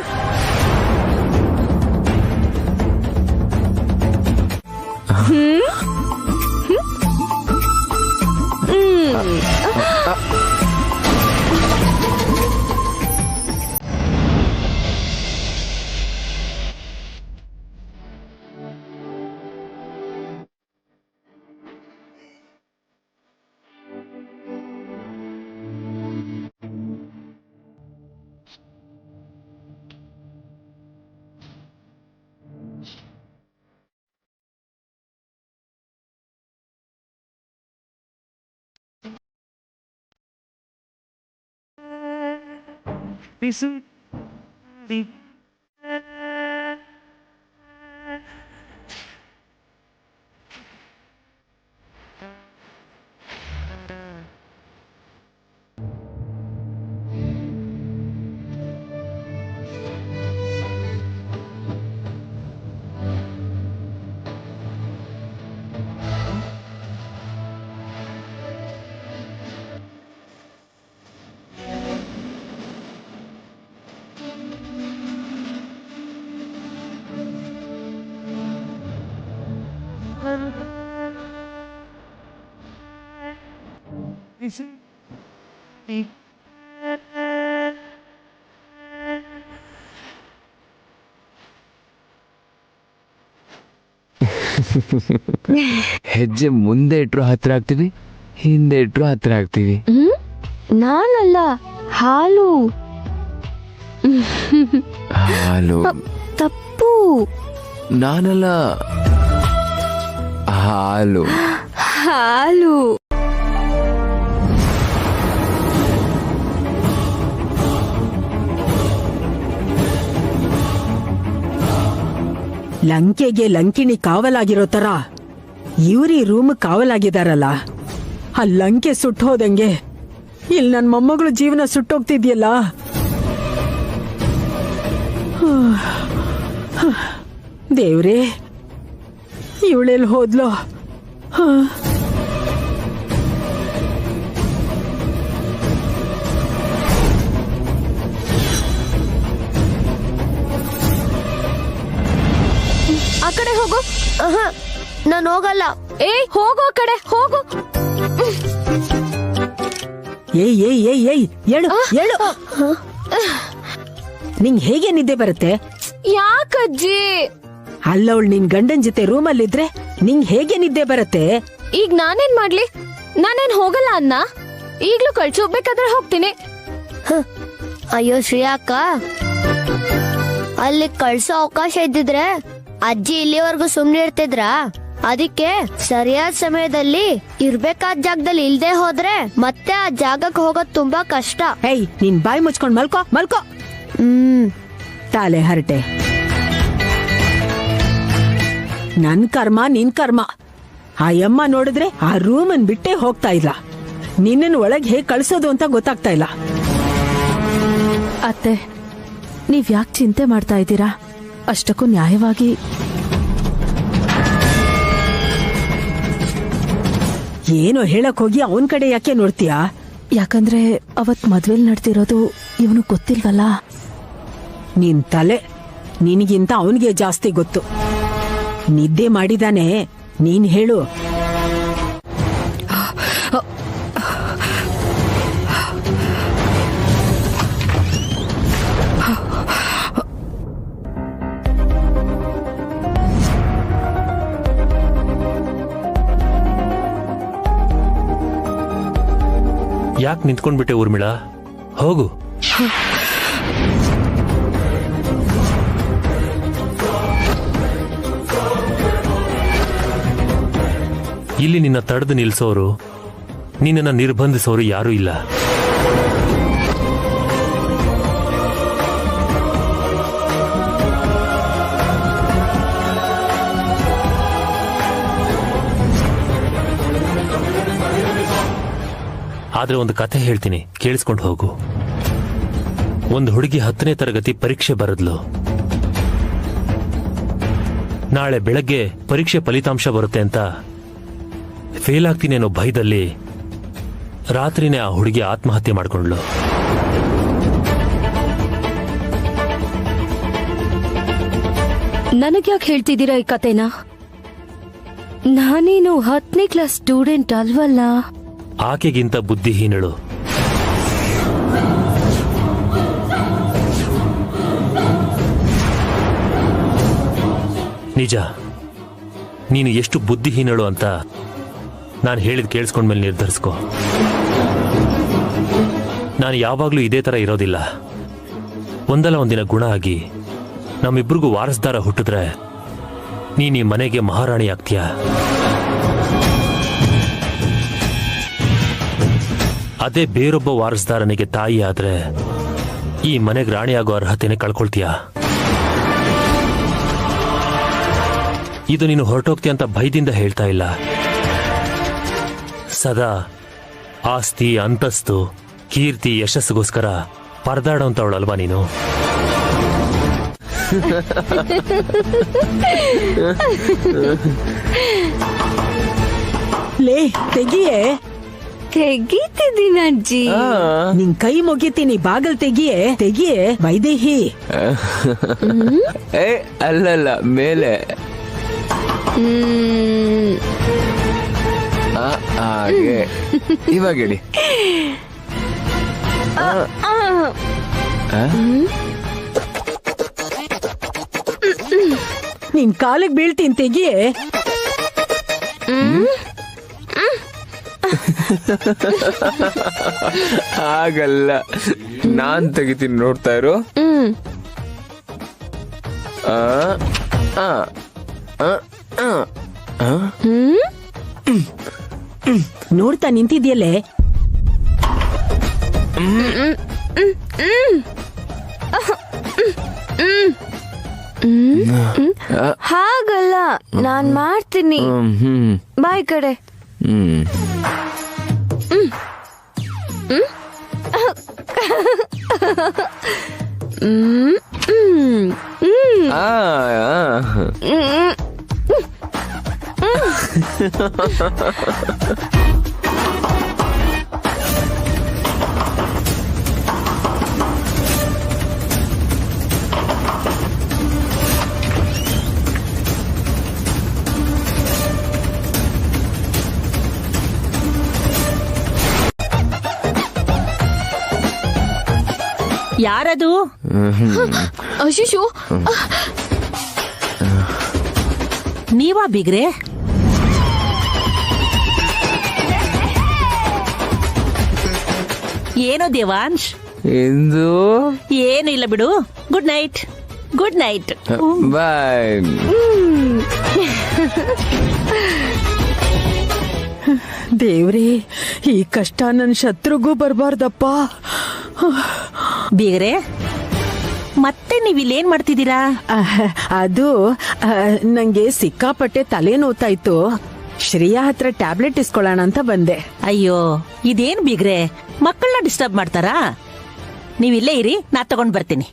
ಹೆಜ್ಜೆ ಮುಂದೆ ಇಟ್ರು ಹತ್ರ ಆಗ್ತೀವಿ, ಹಿಂದೆ ಇಟ್ರು ಹತ್ರ ಆಗ್ತೀವಿ. ನಾನಲ್ಲ, ಹಾಲು. ಹಾಲು ತಪ್ಪು. ನಾನಲ್ಲ, ಹಾಲು. ಹಾಲು. ಲಂಕೆಗೆ ಲಂಕಿಣಿ ಕಾವಲಾಗಿರೋ ತರ ಇವ್ರಿ ರೂಮ್ ಕಾವಲಾಗಿದಾರಲ್ಲ. ಆ ಲಂಕೆ ಸುಟ್ಟೋದಂಗೆ ಇಲ್ಲಿ ನನ್ ಮೊಮ್ಮಗಳು ಜೀವನ ಸುಟ್ಟೋಗ್ತಿದ್ಯಲ್ಲ. ದೇವ್ರೇ, ಇವಳೆಲ್ಲಿ ಹೋದ್ಲೋ? ಆ ಕಡೆ ಹೋಗು. ನಾನು ಹೋಗಲ್ಲ. ಹೋಗು ಆ ಕಡೆ ಹೋಗು. ಏಯ್ ಏಯ್ ಏಯ್ ಏಯ್ ಹೇಳು ಹೇಳು. ನಿಂಗ್ ಹೇಗೆ ನಿದ್ದೆ ಬರುತ್ತೆ? ಯಾಕಜ್ಜಿ? ಅಲ್ಲವಳು ನಿನ್ ಗಂಡನ್ ಜೊತೆ ರೂಮಲ್ಲಿದ್ರೆ ನಿಂಗ್ ಹೇಗೆ ನಿದ್ದೆ ಬರುತ್ತೆ? ಈಗ ನಾನೇನ್ ಮಾಡ್ಲಿ? ನಾನೇನ್ ಹೋಗಲ್ಲ ಅನ್ನ. ಈಗ್ಲೂ ಕಳ್ಸಿ ಹೋಗ್ಬೇಕಾದ್ರೆ ಹೋಗ್ತೀನಿ. ಅಯ್ಯೋ ಶ್ರೇಯಾ ಅಕ್ಕ, ಅಲ್ಲಿ ಕಳ್ಸೋ ಅವಕಾಶ ಇದ್ದಿದ್ರೆ ಅಜ್ಜಿ ಇಲ್ಲಿವರೆಗೂ ಸುಮ್ನೆ ಇರ್ತಿದ್ರಾ? ಅದಕ್ಕೆ ಸರಿಯಾದ ಸಮಯದಲ್ಲಿ ಇರ್ಬೇಕಾದ ಜಾಗದಲ್ಲಿ ಇಲ್ದೆ ಹೋದ್ರೆ ಮತ್ತೆ ಆ ಜಾಗಕ್ಕೆ ಹೋಗೋದ್ ತುಂಬಾ ಕಷ್ಟ. ಹೇಯ್, ನೀನ್ ಬಾಯಿ ಮುಚ್ಕೊಂಡ್ ಮಲ್ಕೋ ಮಲ್ಕೋ. ತಾಲೆ ಹರಟೆ. ನನ್ ಕರ್ಮ ನಿನ್ ಕರ್ಮ. ಆ ಯಮ್ಮ ನೋಡಿದ್ರೆ ಆ ರೂಮನ್ ಬಿಟ್ಟೇ ಹೋಗ್ತಾ ಇಲ್ಲ. ನಿನ್ನನ್ ಒಳಗೆ ಹೇಗ್ ಕಳ್ಸೋದು ಅಂತ ಗೊತ್ತಾಗ್ತಾ ಇಲ್ಲ. ಅತ್ತೆ, ನೀವ್ ಯಾಕೆ ಚಿಂತೆ ಮಾಡ್ತಾ ಇದ್ದೀರಾ? ಅಷ್ಟಕ್ಕೂ ನ್ಯಾಯವಾಗಿ ಏನೋ ಹೇಳಕ್ ಹೋಗಿ ಅವನ್ ಕಡೆ ಯಾಕೆ ನೋಡ್ತೀಯಾ? ಯಾಕಂದ್ರೆ ಅವತ್ ಮದ್ವೆಲ್ ನಡ್ತಿರೋದು ಇವನು ಗೊತ್ತಿಲ್ವಲ್ಲ. ನಿನ್ ತಲೆ, ನಿನಗಿಂತ ಅವನಿಗೆ ಜಾಸ್ತಿ ಗೊತ್ತು. ನಿದ್ದೆ ಮಾಡಿದಾನೆ, ನೀನ್ ಹೇಳು. ಯಾಕೆ ನಿಂತ್ಕೊಂಡ್ಬಿಟ್ಟೆ ಊರ್ಮಿಳಾ? ಹೋಗು. ಇಲ್ಲಿ ನಿನ್ನ ತಡೆದು ನಿಲ್ಸೋರು, ನಿನ್ನನ್ನು ನಿರ್ಬಂಧಿಸೋರು ಯಾರೂ ಇಲ್ಲ. ಆದ್ರೆ ಒಂದು ಕಥೆ ಹೇಳ್ತೀನಿ, ಕೇಳಿಸ್ಕೊಂಡು ಹೋಗು. ಒಂದು ಹುಡುಗಿ 10ನೇ ತರಗತಿ ಪರೀಕ್ಷೆ ಬರೆದ್ಲು. ನಾಳೆ ಬೆಳಗ್ಗೆ ಪರೀಕ್ಷೆ ಫಲಿತಾಂಶ ಬರುತ್ತೆ ಅಂತ ಫೇಲ್ ಆಗ್ತೀನಿ ಅನ್ನೋ ಭಯದಲ್ಲಿ ರಾತ್ರಿನೇ ಆ ಹುಡುಗಿ ಆತ್ಮಹತ್ಯೆ ಮಾಡ್ಕೊಂಡ್ಲು. ನನಗ್ಯಾಕೆ ಹೇಳ್ತಿದ್ದೀರಾ ಈ ಕತೆನಾ? ನಾನೇನು 10ನೇ ಕ್ಲಾಸ್ ಸ್ಟೂಡೆಂಟ್ ಅಲ್ವಲ್ಲ. ಆಕೆಗಿಂತ ಬುದ್ಧಿಹೀನಳು. ನಿಜ, ನೀನು ಎಷ್ಟು ಬುದ್ಧಿಹೀನಳು ಅಂತ ನಾನು ಹೇಳಿದ್ ಕೇಳಿಸ್ಕೊಂಡ್ಮೇಲೆ ನಿರ್ಧರಿಸ್ಕೊ. ನಾನು ಯಾವಾಗ್ಲೂ ಇದೇ ತರ ಇರೋದಿಲ್ಲ. ಒಂದಲ್ಲ ಒಂದಿನ ಗುಣ ಆಗಿ ನಮ್ಮಿಬ್ರಿಗೂ ವಾರಸ್ದಾರ ಹುಟ್ಟಿದ್ರೆ ನೀನ್ ಈ ಮನೆಗೆ ಮಹಾರಾಣಿ ಆಗ್ತೀಯ. ಅದೇ ಬೇರೊಬ್ಬ ವಾರಸ್ದಾರನಿಗೆ ತಾಯಿ ಆದ್ರೆ ಈ ಮನೆಗೆ ರಾಣಿಯಾಗೋ ಅರ್ಹತೆನೆ ಕಳ್ಕೊಳ್ತೀಯ. ಇದು ನೀನು ಹೊರಟೋಗ್ತೀಯ ಅಂತ ಭಯದಿಂದ ಹೇಳ್ತಾ ಇಲ್ಲ. ಸದಾ ಆಸ್ತಿ, ಅಂತಸ್ತು, ಕೀರ್ತಿ, ಯಶಸ್ಸಿಗೋಸ್ಕರ ಪರದಾಡೋಂಥವಳಲ್ವಾ ನೀನು? ಲೇ, ತೆಗಿಯೇ. ತೆಗೀತಿದ್ದೀನಿ ಅಜ್ಜಿ. ನಿನ್ ಕೈ ಮುಗಿತೀನಿ, ಬಾಗಲ್ ತೆಗಿಯೇ. ತೆಗಿಯೇ ವೈದೇಹಿ. ಅಲ್ಲಲ್ಲ, ಮೇಲೆ. ಹಾಗೆ ಇವಾಗ ಹೇಳಿ. ನಿನ್ ಕಾಲಿಗೆ ಬೀಳ್ತೀನಿ, ತೆಗಿಯೇ. ಹಾಗಲ್ಲ, ನಾನ್ ತೆಗಿತೀನಿ, ನೋಡ್ತಾ ಇರು. ನೋಡ್ತಾ ನಿಂತಿದ್ಯಲ್ಲೇ. ಹಾಗಲ್ಲ, ನಾನ್ ಮಾಡ್ತೀನಿ. ಬಾಯ್ ಕಡೆ. ಯಾರದು? ಅಶಿಶು, ನೀವಾ ಬಿಗ್ರೆ? ಏನೋ ದೇವಾಂಶ್? ಎಂದು ಏನು ಇಲ್ಲ ಬಿಡು. Good night. Good night. Bye. ದೇವ್ರಿ, ಈ ಕಷ್ಟ ನನ್ ಶತ್ರುಗೂ ಬರ್ಬಾರ್ದಪ್ಪ. ಬೀಗ್ರೆ, ಮತ್ತೆ ನೀವ್ ಇಲ್ಲೇನ್ ಮಾಡ್ತಿದ್ದೀರಾ? ಅದು ನಂಗೆ ಸಿಕ್ಕಾಪಟ್ಟೆ ತಲೆ ನೋತಾಯ್ತು. ಶ್ರೇಯಾ ಹತ್ರ ಟ್ಯಾಬ್ಲೆಟ್ ಇಸ್ಕೊಳ್ಳೋಣ ಅಂತ ಬಂದೆ. ಅಯ್ಯೋ, ಇದೇನ್ ಬೀಗ್ರೆ, ಮಕ್ಕಳನ್ನ ಡಿಸ್ಟರ್ಬ್ ಮಾಡ್ತಾರಾ? ನೀವ್ ಇಲ್ಲೇ ಇರಿ, ನಾ ತಗೊಂಡ್ ಬರ್ತೀನಿ.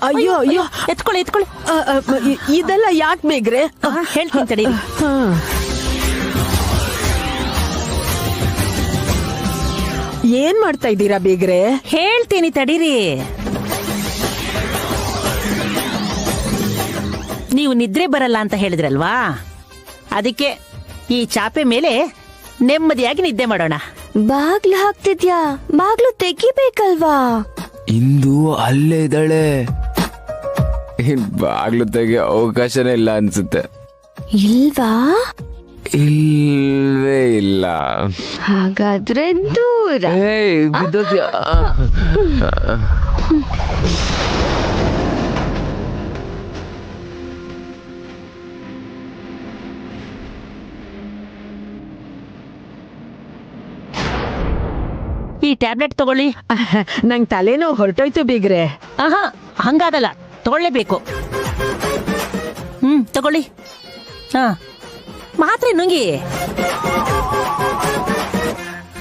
ಅಯ್ಯೋ ಅಯ್ಯೋ, ಎತ್ಕೊಳ್ಳಿ ಎತ್ಕೊಳ್ಳಿ. ಇದೆಲ್ಲ ಯಾಕೆ ಬೇಗ್ರೆ? ಹೇಳ್ತೀನಿ ತಡೀರಿ. ಏನ್ ಮಾಡ್ತಾ ಇದ್ದೀರಾ ಬೇಗ್ರೆ? ಹೇಳ್ತೀನಿ ತಡೀರಿ. ನೀವು ನಿದ್ರೆ ಬರಲ್ಲ ಅಂತ ಹೇಳಿದ್ರಲ್ವಾ, ಅದಕ್ಕೆ ಈ ಚಾಪೆ ಮೇಲೆ ನೆಮ್ಮದಿಯಾಗಿ ನಿದ್ದೆ ಮಾಡೋಣ. ಬಾಗ್ಲು ಹಾಕ್ತಿದ್ಯಾ? ಬಾಗ್ಲು ತೆಗಿಬೇಕಲ್ವಾ? ಇಂದು ಅಲ್ಲೇ ಇದ್ದಾಳೆ. ಬಾಗ್ಲು ತೆಗೆ ಅವಕಾಶನೇ ಇಲ್ಲ ಅನ್ಸುತ್ತೆ. ಇಲ್ವಾ? ಇಲ್ವೇ ಇಲ್ಲ. ಹಾಗಾದ್ರೆ ದೂರ. ಈ ಟ್ಯಾಬ್ಲೆಟ್ ತಗೊಳ್ಳಿ. ನಂಗ್ ತಲೆನೋ ಹೊರಟೋಯ್ತು ಬೀಗ್ರೆ. ಆಹಾ, ಹಂಗಾಗಲ್ಲ, ತಗೊಳ್ಳೇಬೇಕು. ತಗೊಳ್ಳಿ. ಹಾ, ಮಾತ್ರೆ ನುಂಗಿ.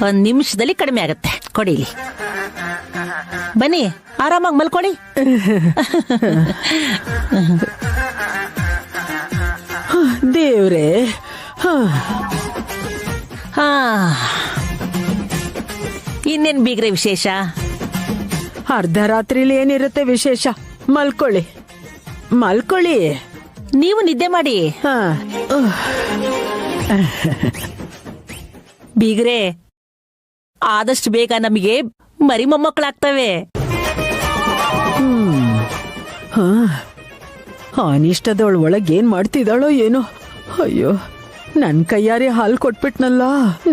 1 ನಿಮಿಷದಲ್ಲಿ ಕಡಿಮೆ ಆಗತ್ತೆ. ಕೊಡಿ. ಬನ್ನಿ, ಆರಾಮಾಗಿ ಮಲ್ಕೊಳ್ಳಿ. ದೇವ್ರೆ. ಹಾ, ಇನ್ನೇನ್ ಬೀಗ್ರೆ ವಿಶೇಷ? ಅರ್ಧ ರಾತ್ರಿಲಿ ಏನಿರುತ್ತೆ ವಿಶೇಷ? ಮಲ್ಕೊಳ್ಳಿ ಮಲ್ಕೊಳ್ಳಿ. ನೀವು ನಿದ್ದೆ ಮಾಡಿ. ಬೀಗ್ರೆ, ಆದಷ್ಟು ಬೇಗ ನಮಗೆ ಮರಿ ಮೊಮ್ಮಕ್ಕಳಾಗ್ತವೆ. ಅನಿಷ್ಟದವಳ ಒಳಗೇನ್ ಮಾಡ್ತಿದ್ದಾಳೋ ಏನೋ. ಅಯ್ಯೋ, ನನ್ ಕೈಯಾರೆ ಹಾಲು ಕೊಟ್ಬಿಟ್ನಲ್ಲ.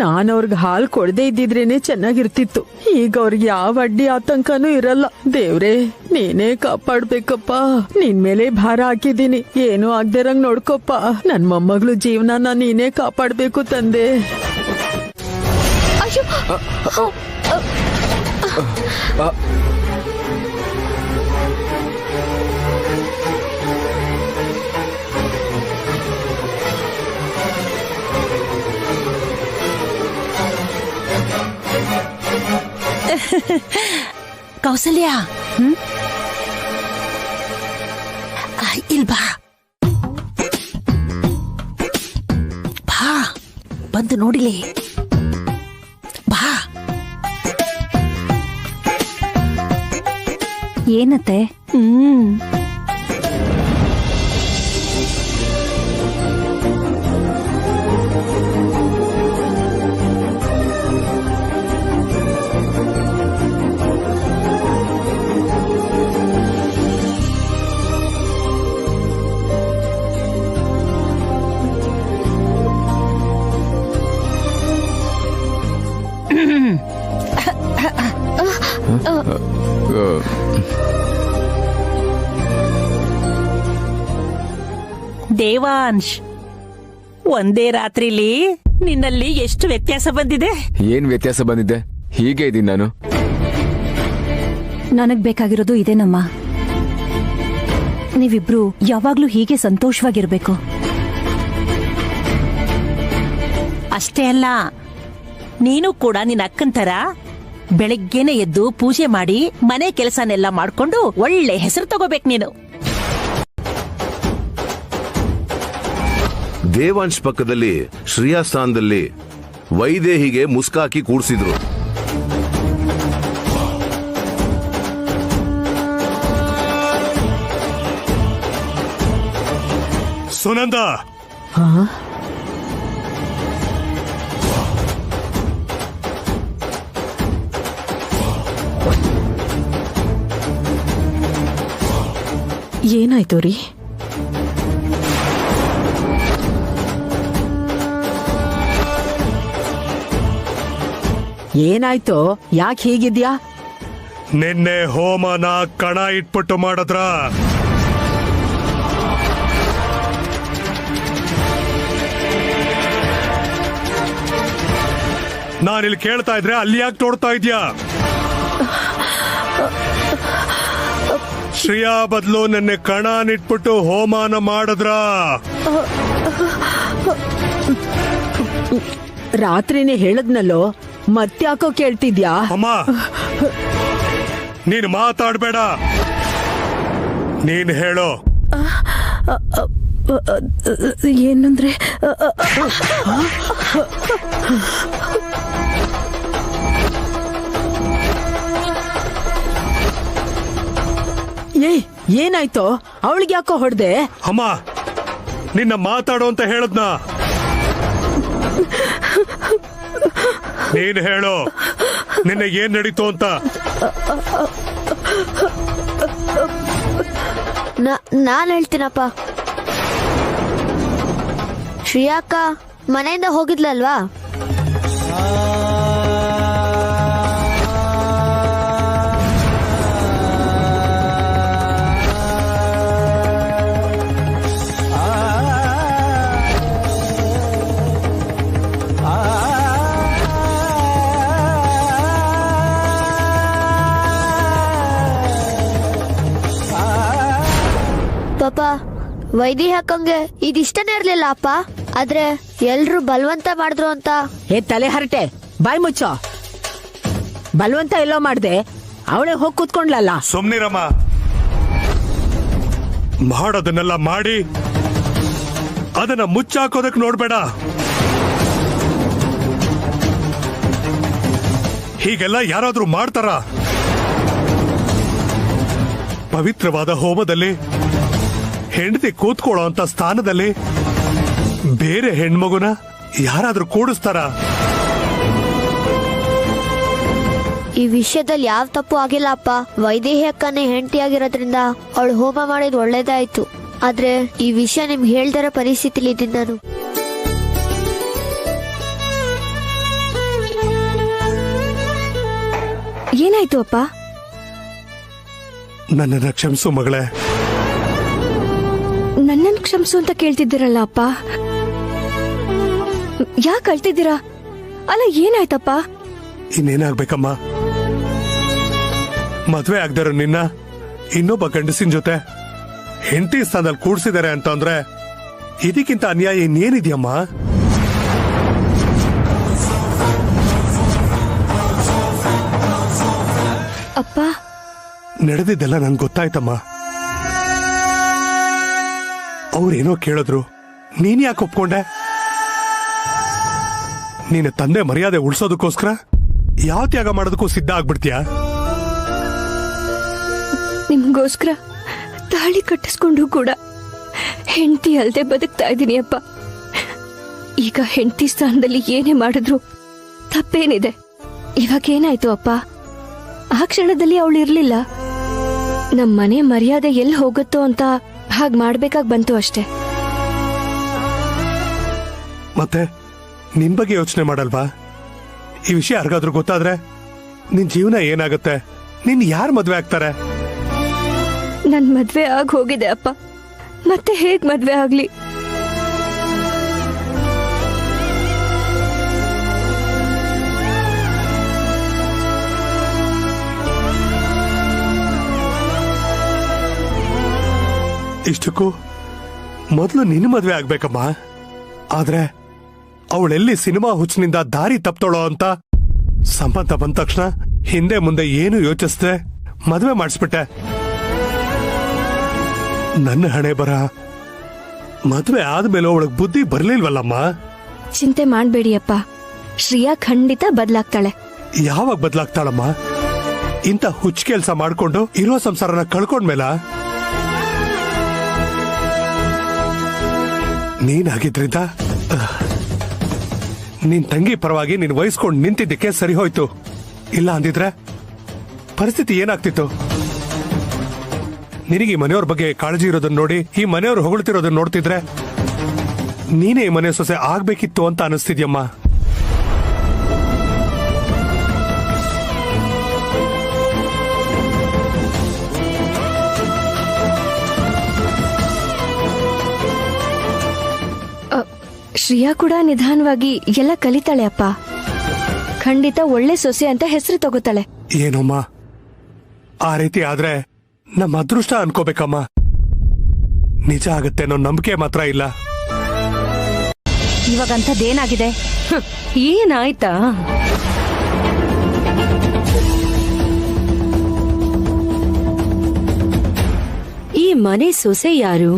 ನಾನ್ ಅವ್ರಿಗೆ ಹಾಲು ಕೊಡದೆ ಇದ್ದಿದ್ರೇನೆ ಚೆನ್ನಾಗಿರ್ತಿತ್ತು. ಈಗ ಅವ್ರಿಗೆ ಯಾವ ಅಡ್ಡಿ ಆತಂಕನೂ ಇರಲ್ಲ. ದೇವ್ರೆ, ನೀನೇ ಕಾಪಾಡ್ಬೇಕಪ್ಪ. ನಿನ್ ಮೇಲೆ ಭಾರ ಹಾಕಿದೀನಿ, ಏನೂ ಆಗ್ದಿರಂಗ್ ನೋಡ್ಕೊಪ್ಪ. ನನ್ ಮೊಮ್ಮಗಳು ಜೀವನ ನೀನೇ ಕಾಪಾಡ್ಬೇಕು ತಂದೆ. ಕೌಸಲ್ಯ, ಇಲ್ಬಾ. ಬಾ, ಬಂದು ನೋಡಿಲಿ. ಬಾ. ಏನತ್ತೆ? ದೇವಾಂಶ್, ಒಂದೇ ರಾತ್ರಿಲಿ ನಿನ್ನಲ್ಲಿ ಎಷ್ಟು ವ್ಯತ್ಯಾಸ ಬಂದಿದೆ. ಏನ್ ವ್ಯತ್ಯಾಸ ಬಂದಿದೆ? ಹೀಗೆ ಇದೀನಿ ನಾನು. ನನಗ್ ಬೇಕಾಗಿರೋದು ಇದೇನಮ್ಮ. ನೀವಿಬ್ರು ಯಾವಾಗ್ಲೂ ಹೀಗೆ ಸಂತೋಷವಾಗಿರ್ಬೇಕು. ಅಷ್ಟೇ ಅಲ್ಲ, ನೀನು ಕೂಡ ನಿನ್ನ ಅಕ್ಕನ ತರ ಬೆಳಗ್ಗೆನೆ ಎದ್ದು ಪೂಜೆ ಮಾಡಿ ಮನೆ ಕೆಲಸನೆಲ್ಲ ಮಾಡ್ಕೊಂಡು ಒಳ್ಳೆ ಹೆಸರು ತಗೋಬೇಕು ನೀನು. ದೇವಾಂಶ್ ಪಕ್ಕದಲ್ಲಿ ಶ್ರೇಯಾ ಸ್ಥಾನದಲ್ಲಿ ವೈದೇಹಿಗೆ ಮುಸ್ಕಾಕಿ ಕೂಡ್ಸಿದ್ರು. ಸುನಂದ, ಏನಾಯ್ತು ರೀ? ಏನಾಯ್ತು? ಯಾಕೆ ಹೀಗಿದ್ಯಾ? ನಿನ್ನೆ ಹೋಮನ ಕಣ ಇಟ್ಬಿಟ್ಟು ಮಾಡಿದ್ರ? ನಾನಿಲ್ಲಿ ಕೇಳ್ತಾ ಇದ್ರೆ ಅಲ್ಲಿ ಯಾಕೆ ನೋಡ್ತಾ ಇದ್ಯಾ? ಶ್ರೇಯಾ ಬದಲು ನಿನ್ನೆ ಕಣನಿಟ್ಬಿಟ್ಟು ಹೋಮಾನ ಮಾಡಿದ್ರ? ರಾತ್ರಿನೇ ಹೇಳದ್ನಲ್ಲೋ, ಮತ್ತ್ಯಾಕೋ ಕೇಳ್ತಿದ್ಯಾ? ಅಮ್ಮ, ನೀನು ಮಾತಾಡ್ಬೇಡ, ನೀನ್ ಹೇಳೋ. ಏನಂದ್ರೆ ಏನಾಯ್ತು? ಅವಳಿಗೆ ಯಾಕೋ ಹೊಡೆದೆ? ಅಮ್ಮ, ನಿನ್ನ ಮಾತಾಡೋ ಅಂತ ಹೇಳದ್ನ? ನೀನ್ ಹೇಳೋ, ನಿನ್ನ ಏನ್ ನಡೀತು ಅಂತ. ನಾನ್ ಹೇಳ್ತೀನಪ್ಪ. ಶ್ರೇಯಾಕ್ಕ ಮನೆಯಿಂದ ಹೋಗಿದ್ಲಲ್ವಾ? ಪಾಪ, ವೈದೇಹಿ ಅಕ್ಕಂಗೆ ಇದಿಷ್ಟನೇ ಇರ್ಲಿಲ್ಲ ಅಪ್ಪ. ಆದ್ರೆ ಎಲ್ರು ಬಲವಂತ ಮಾಡಿದ್ರು ಅಂತ. ತಲೆ ಹರಟೆ, ಬಾಯ್ ಮುಚ್ಚೋ. ಬಲವಂತ ಎಲ್ಲೋ ಮಾಡ್ದೆ, ಅವಳೇ ಹೋಗಿ ಕೂತ್ಕೊಂಡ್ಲಲ್ಲ. ಸುಮ್ನಿರಮ್ಮ. ಮಾಡೋದನ್ನೆಲ್ಲ ಮಾಡಿ ಅದನ್ನ ಮುಚ್ಚಾಕೋದಕ್ ನೋಡ್ಬೇಡ. ಹೀಗೆಲ್ಲ ಯಾರಾದ್ರೂ ಮಾಡ್ತಾರ? ಪವಿತ್ರವಾದ ಹೋಮದಲ್ಲಿ ಹೆಂಡತಿ ಕೂತ್ಕೊಳ್ಳೋ ಅಂತ ಸ್ಥಾನದಲ್ಲಿ ಬೇರೆ ಹೆಣ್ಮಗುನ ಯಾರಾದ್ರೂ ಕೂಡಿಸ್ತಾರ? ಈ ವಿಷಯದಲ್ಲಿ ಯಾವ ತಪ್ಪು ಆಗಿಲ್ಲ ಅಪ್ಪ. ವೈದೇಹಿ ಅಕ್ಕನೇ ಹೆಂಡತಿ ಆಗಿರೋದ್ರಿಂದ ಅವಳು ಹೋಮ ಮಾಡಿದ್ ಒಳ್ಳೇದಾಯ್ತು. ಆದ್ರೆ ಈ ವಿಷಯ ನಿಮ್ಗೆ ಹೇಳ್ದರ ಪರಿಸ್ಥಿತಿಲಿ ಇದ್ದೀನಿ ನಾನು. ಏನಾಯ್ತು ಅಪ್ಪ? ನನ್ನನ್ನ ಕ್ಷಮಿಸು ಮಗಳೇ. ನನ್ನನ್ನು ಕ್ಷಮಿಸು ಅಂತ ಕೇಳ್ತಿದ್ದೀರಲ್ಲ ಅಪ್ಪ, ಯಾಕೆ ಅಳ್ತಿದ್ದೀರಾ? ಅಲ್ಲ, ಏನಾಯ್ತಪ್ಪ? ಇನ್ನೇನಾಗ್ಬೇಕಮ್ಮ? ಮದ್ವೆ ಆಗ್ದಾರ ನಿನ್ನ ಇನ್ನೊಬ್ಬ ಗಂಡಸಿನ ಜೊತೆ ಹೆಂಡತಿ ಸ್ಥಾನದಲ್ಲಿ ಕೂಡ್ಸಿದಾರೆ ಅಂತಂದ್ರೆ ಇದಕ್ಕಿಂತ ಅನ್ಯಾಯ ಇನ್ನೇನಿದೆಯಮ್ಮ? ಅಪ್ಪ, ನಡೆದಿದ್ದೆಲ್ಲ ನನ್ಗೆ ಗೊತ್ತಾಯ್ತಮ್ಮ. ಅವ್ರೇನೋ ಕೇಳಿದ್ರು, ನೀನ್ ಯಾಕೆ ಒಪ್ಕೊಂಡೆ? ನೀನು ತಂದೆ ಮರ್ಯಾದೆ ಉಳಿಸೋದಕ್ಕೋಸ್ಕರ ಯಾವ ತ್ಯಾಗ ಮಾಡೋದಕ್ಕೂ ಸಿದ್ಧ ಆಗ್ಬಿಡ್ತೀಯ? ನಿಮ್ಗೋಸ್ಕರ ತಾಳಿ ಕಟ್ಟಿಸ್ಕೊಂಡು ಕೂಡ ಹೆಂಡತಿ ಅಲ್ದೆ ಬದುಕ್ತಾ ಇದ್ದೀನಿ ಅಪ್ಪ. ಈಗ ಹೆಂಡತಿ ಸ್ಥಾನದಲ್ಲಿ ಏನೇ ಮಾಡಿದ್ರು ತಪ್ಪೇನಿದೆ? ಇವಾಗ ಏನಾಯ್ತು ಅಪ್ಪ? ಆ ಕ್ಷಣದಲ್ಲಿ ಅವಳು ಇರ್ಲಿಲ್ಲ. ನಮ್ಮನೆ ಮರ್ಯಾದೆ ಎಲ್ಲಿ ಹೋಗುತ್ತೋ ಅಂತ ಹಾಗ್ ಮಾಡ್ಬೇಕಾಗ್ ಬಂತು ಅಷ್ಟೇ. ಮತ್ತೆ ನಿನ್ ಬಗ್ಗೆ ಯೋಚನೆ ಮಾಡಲ್ವಾ? ಈ ವಿಷಯ ಯಾರಿಗಾದ್ರೂ ಗೊತ್ತಾದ್ರೆ ನಿನ್ ಜೀವನ ಏನಾಗುತ್ತೆ? ನಿನ್ ಯಾರು ಮದ್ವೆ ಆಗ್ತಾರೆ? ನನ್ ಮದ್ವೆ ಆಗ್ ಹೋಗಿದೆ ಅಪ್ಪ, ಮತ್ತೆ ಹೇಗ್ ಮದ್ವೆ ಆಗ್ಲಿ? ಇಷ್ಟಕ್ಕೂ ಮೊದಲು ನಿನ್ನ ಮದ್ವೆ ಆಗ್ಬೇಕಮ್ಮ. ಆದ್ರೆ ಅವಳೆಲ್ಲಿ ಸಿನಿಮಾ ಹುಚ್ಚಿನಿಂದ ದಾರಿ ತಪ್ತೋಳೋ ಅಂತ ಸಂಬಂಧ ಬಂದ ತಕ್ಷಣ ಹಿಂದೆ ಮುಂದೆ ಏನು ಯೋಚಿಸ್ದೆ ಮದ್ವೆ ಮಾಡಿಸ್ಬಿಟ್ಟೆ. ನನ್ನ ಹಣೆ ಬರ ಮದ್ವೆ ಆದ್ಮೇಲೆ ಅವಳಿಗೆ ಬುದ್ಧಿ ಬರ್ಲಿಲ್ವಲ್ಲಮ್ಮ. ಚಿಂತೆ ಮಾಡ್ಬೇಡಿ ಅಪ್ಪ, ಶ್ರೇಯಾ ಖಂಡಿತ ಬದಲಾಗ್ತಾಳೆ. ಯಾವಾಗ ಬದಲಾಗ್ತಾಳಮ್ಮ? ಇಂಥ ಹುಚ್ಚ ಕೆಲ್ಸ ಮಾಡ್ಕೊಂಡು ಇರೋ ಸಂಸಾರನ ಕಳ್ಕೊಂಡ್ಮೇಲ? ನೀನಾಗಿದ್ರಿಂದ ನಿನ್ ತಂಗಿ ಪರವಾಗಿ ನೀನ್ ವಹಿಸ್ಕೊಂಡು ನಿಂತಿದ್ದಕ್ಕೆ ಸರಿ ಹೋಯ್ತು. ಇಲ್ಲ ಅಂದಿದ್ರೆ ಪರಿಸ್ಥಿತಿ ಏನಾಗ್ತಿತ್ತು? ನಿನಗೆ ಈ ಮನೆಯವ್ರ ಬಗ್ಗೆ ಕಾಳಜಿ ಇರೋದನ್ನ ನೋಡಿ, ಈ ಮನೆಯವ್ರು ಹೊಗಳ್ತಿರೋದನ್ನ ನೋಡ್ತಿದ್ರೆ ನೀನೇ ಈ ಮನೆ ಸೊಸೆ ಆಗ್ಬೇಕಿತ್ತು ಅಂತ ಅನಿಸ್ತಿದ್ಯಮ್ಮ. ಶ್ರೇಯಾ ಕೂಡ ನಿಧಾನವಾಗಿ ಎಲ್ಲ ಕಲಿತಾಳೆ ಅಪ್ಪ. ಖಂಡಿತ ಒಳ್ಳೆ ಸೊಸೆ ಅಂತ ಹೆಸರು ತಗೋತಾಳೆ. ಏನಮ್ಮ, ಆ ರೀತಿ ಆದ್ರೆ ನಮ್ಮ ಅದೃಷ್ಟ ಅನ್ಕೋಬೇಕಮ್ಮ. ನಿಜ ಆಗತ್ತೆ ಅನ್ನೋ ನಂಬಿಕೆ ಮಾತ್ರ ಇಲ್ಲ. ಇವಾಗಂಥದ್ದೇನಾಗಿದೆ? ಏನಾಯ್ತಾ? ಈ ಮನೆ ಸೊಸೆ ಯಾರು,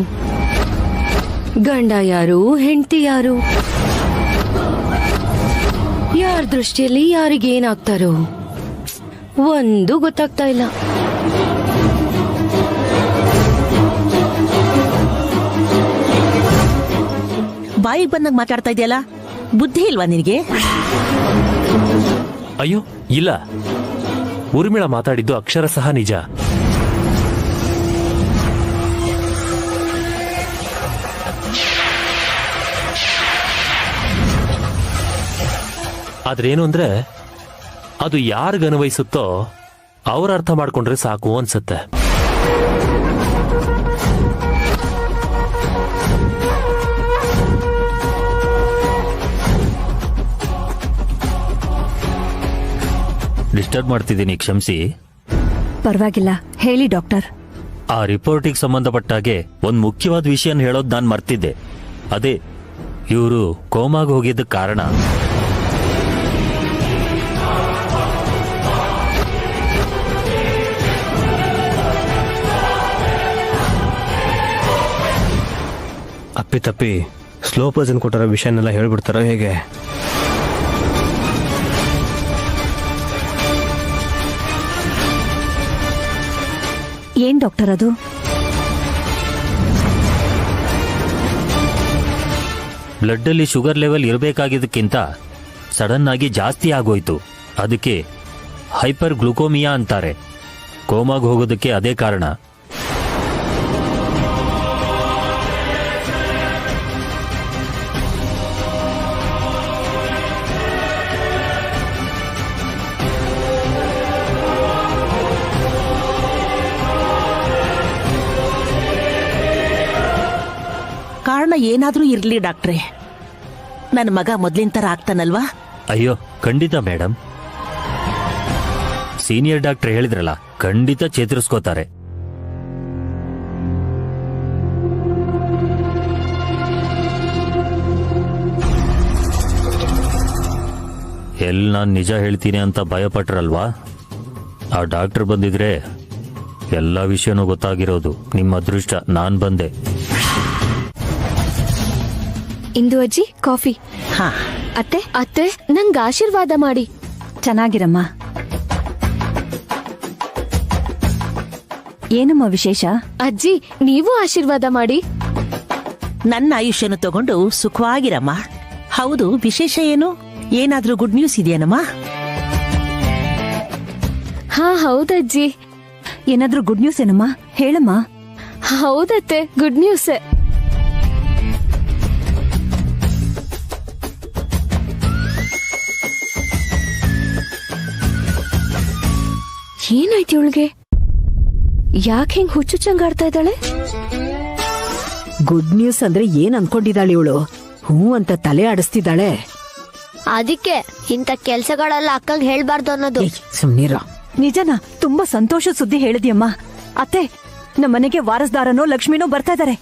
ಗಂಡ ಯಾರು, ಹೆಂಡತಿ ಯಾರು, ಯಾರ ದೃಷ್ಟಿಯಲ್ಲಿ ಯಾರಿಗೇನಾಗ್ತಾರೋ ಒಂದು ಗೊತ್ತಾಗ್ತಾ ಇಲ್ಲ. ಬಾಯಿಗೆ ಬಂದಂಗ್ ಮಾತಾಡ್ತಾ ಇದೆಯಲ್ಲ, ಬುದ್ಧಿ ಇಲ್ವಾ ನಿನಗೆ? ಅಯ್ಯೋ ಇಲ್ಲ, ಊರ್ಮಿಳಾ ಮಾತಾಡಿದ್ದು ಅಕ್ಷರ ಸಹ ನಿಜ. ಆದ್ರೇನು ಅಂದ್ರೆ ಅದು ಯಾರಿಗನ್ವಯಿಸುತ್ತೋ ಅವ್ರ ಅರ್ಥ ಮಾಡ್ಕೊಂಡ್ರೆ ಸಾಕು ಅನ್ಸುತ್ತೆ. ಡಿಸ್ಟರ್ಬ್ ಮಾಡ್ತಿದ್ದೀನಿ, ಕ್ಷಮಿಸಿ. ಪರವಾಗಿಲ್ಲ, ಹೇಳಿ ಡಾಕ್ಟರ್. ಆ ರಿಪೋರ್ಟಿಗೆ ಸಂಬಂಧಪಟ್ಟಾಗೆ ಒಂದ್ ಮುಖ್ಯವಾದ ವಿಷಯನ ಹೇಳೋದು ನಾನು ಮರ್ತಿದ್ದೆ. ಅದೇ ಇವರು ಕೋಮಾಗ ಹೋಗಿದ್ದ ಕಾರಣ. ಅಪ್ಪಿ ಸ್ಲೋ ಪರ್ಸನ್ ಕೊಟ್ಟಿರೋ ವಿಷಯನೆಲ್ಲ ಹೇಳ್ಬಿಡ್ತಾರೋ ಹೇಗೆ? ಏನ್ ಡಾಕ್ಟರ್ ಅದು? ಬ್ಲಡ್ ಅಲ್ಲಿ ಶುಗರ್ ಲೆವೆಲ್ ಇರಬೇಕಾಗಿದ್ದಕ್ಕಿಂತ ಸಡನ್ ಆಗಿ ಜಾಸ್ತಿ ಆಗೋಯ್ತು. ಅದಕ್ಕೆ ಹೈಪರ್ ಗ್ಲುಕೋಮಿಯಾ ಅಂತಾರೆ. ಕೋಮಾಗ ಹೋಗೋದಕ್ಕೆ ಅದೇ ಕಾರಣ. ಕಾರಣ ಏನಾದ್ರೂ ಇರ್ಲಿ ಡಾಕ್ಟ್ರೆ, ನನ್ನ ಮಗ ಮೊದ್ಲಿನ ತರ ಆಗ್ತಾನಲ್ವಾ? ಅಯ್ಯೋ ಖಂಡಿತ ಮೇಡಮ್, ಸೀನಿಯರ್ ಡಾಕ್ಟರ್ ಹೇಳಿದ್ರಲ್ಲ, ಖಂಡಿತ ಚೇತರಿಸ್ಕೋತಾರೆ. ನಾನ್ ನಿಜ ಹೇಳ್ತೀನಿ ಅಂತ ಭಯಪಟ್ರಲ್ವಾ? ಆ ಡಾಕ್ಟರ್ ಬಂದಿದ್ರೆ ಎಲ್ಲ ವಿಷಯನೂ ಗೊತ್ತಾಗಿರೋದು. ನಿಮ್ಮ ಅದೃಷ್ಟ ನಾನ್ ಬಂದೆ. ಇಂದು ಅಜ್ಜಿ ಕಾಫಿ. ಅತ್ತೆ ಅತ್ತೆ ನಂಗೆ ಆಶೀರ್ವಾದ ಮಾಡಿ. ಚೆನ್ನಾಗಿರಮ್ಮ. ಏನಮ್ಮ ವಿಶೇಷ? ಅಜ್ಜಿ ನೀವು ಆಶೀರ್ವಾದ ಮಾಡಿ. ನನ್ನ ಆಯುಷ್ಯನು ತಗೊಂಡು ಸುಖವಾಗಿರಮ್ಮ. ಹೌದು, ವಿಶೇಷ ಏನು? ಏನಾದ್ರೂ ಗುಡ್ ನ್ಯೂಸ್ ಇದೆಯೇನಮ್ಮ? ಹಾ ಹೌದಜ್ಜಿ. ಏನಾದ್ರೂ ಗುಡ್ ನ್ಯೂಸ್ ಏನಮ್ಮ? ಹೇಳಮ್ಮ. ಹೌದತ್ತೆ, ಗುಡ್ ನ್ಯೂಸ್. ಏನಾಯ್ತು ಇವಳಿಗೆ? ಯಾಕೆ ಹಿಂಗ್ ಹುಚ್ಚುಚ್ಚಂಗಾಡ್ತಾ ಇದ್ದಾಳೆ? ಗುಡ್ ನ್ಯೂಸ್ ಅಂದ್ರೆ ಏನ್ ಅನ್ಕೊಂಡಿದ್ದಾಳೆ ಇವಳು? ಹೂ ಅಂತ ತಲೆ ಆಡಿಸ್ತಿದ್ದಾಳೆ. ಅದಕ್ಕೆ ಇಂಥ ಕೆಲ್ಸಗಳೆಲ್ಲ ಅಕ್ಕಂಗ್ ಹೇಳ್ಬಾರ್ದು ಅನ್ನೋದು. ಸುಮ್ನಿರ. ನಿಜನಾ? ತುಂಬಾ ಸಂತೋಷ ಸುದ್ದಿ ಹೇಳಿದ್ಯಮ್ಮ. ಅತ್ತೆ, ನಮ್ಮನೆಗೆ ವಾರಸ್ದಾರನೋ ಲಕ್ಷ್ಮಿನೋ ಬರ್ತಾ ಇದಾರೆ.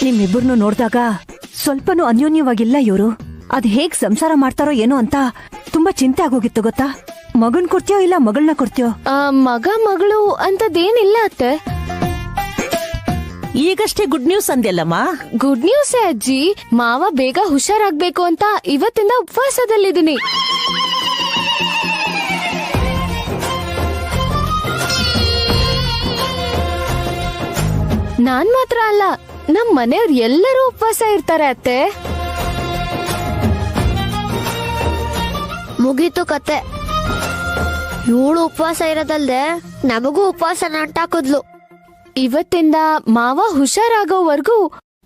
ನಿಮ್ಮಿಬ್ಬರನ್ನು ನೋಡಿದಾಗ ಸ್ವಲ್ಪನೂ ಅನ್ಯೋನ್ಯವಾಗಿಲ್ಲ ಇವರು. ಅದ್ ಹೇಗ್ ಸಂಸಾರ ಮಾಡ್ತಾರೋ ಏನೋ ಅಂತ ತುಂಬಾ ಚಿಂತೆ ಆಗೋಗಿತ್ತು ಗೊತ್ತಾ? ಮಗನ್ ಕೊಡ್ತೀಯೋ ಇಲ್ಲ ಮಗಳನ್ನ ಕೊಡ್ತೀಯೋ? ಮಗ ಮಗಳು ಅಂತದೇನಿಲ್ಲ ಅತ್ತೆ. ಈಗಷ್ಟೇ ಗುಡ್ ನ್ಯೂಸ್ ಅಂದ್ಯಲ್ಲಮ್ಮ. ಗುಡ್ ನ್ಯೂಸ್ ಅಜ್ಜಿ. ಮಾವ ಬೇಗ ಹುಷಾರಾಗ್ಬೇಕು ಅಂತ ಇವತ್ತಿಂದ ಉಪವಾಸದಲ್ಲಿದ್ದೀನಿ. ನಾನ್ ಮಾತ್ರ ಅಲ್ಲ, ನಮ್ ಮನೆಯವ್ರು ಎಲ್ಲರೂ ಉಪವಾಸ ಇರ್ತಾರೆ ಅತ್ತೆ. ಮುಗೀತು ಕತೆ. ಇವಳು ಉಪವಾಸ ಇರೋದಲ್ದೆ ನಮಗೂ ಉಪವಾಸ ನಂಟಾಕುದ್ಲು. ಇವತ್ತಿಂದ ಮಾವ ಹುಷಾರಾಗೋವರೆಗೂ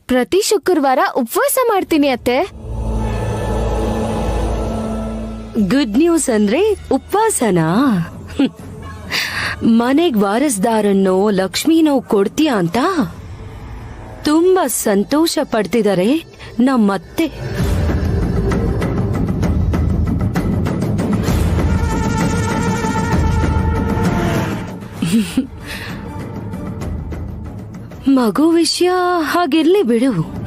ಪ್ರತಿ ಶುಕ್ರವಾರ ಉಪವಾಸ ಮಾಡ್ತೀನಿ ಅತ್ತೆ. ಗುಡ್ ನ್ಯೂಸ್ ಅಂದ್ರೆ ಉಪವಾಸನಾ? ಮನೆಗ್ ವಾರಸ್ದಾರನ್ನೋ ಲಕ್ಷ್ಮೀನೋ ಕೊಡ್ತೀಯ ಅಂತ ತುಂಬಾ ಸಂತೋಷ ಪಡ್ತಿದ್ದಾರೆ ನಮ್ಮತ್ತೆ. ಮಗು ವಿಷಯ ಹಾಗಿರ್ಲಿ ಬಿಡು.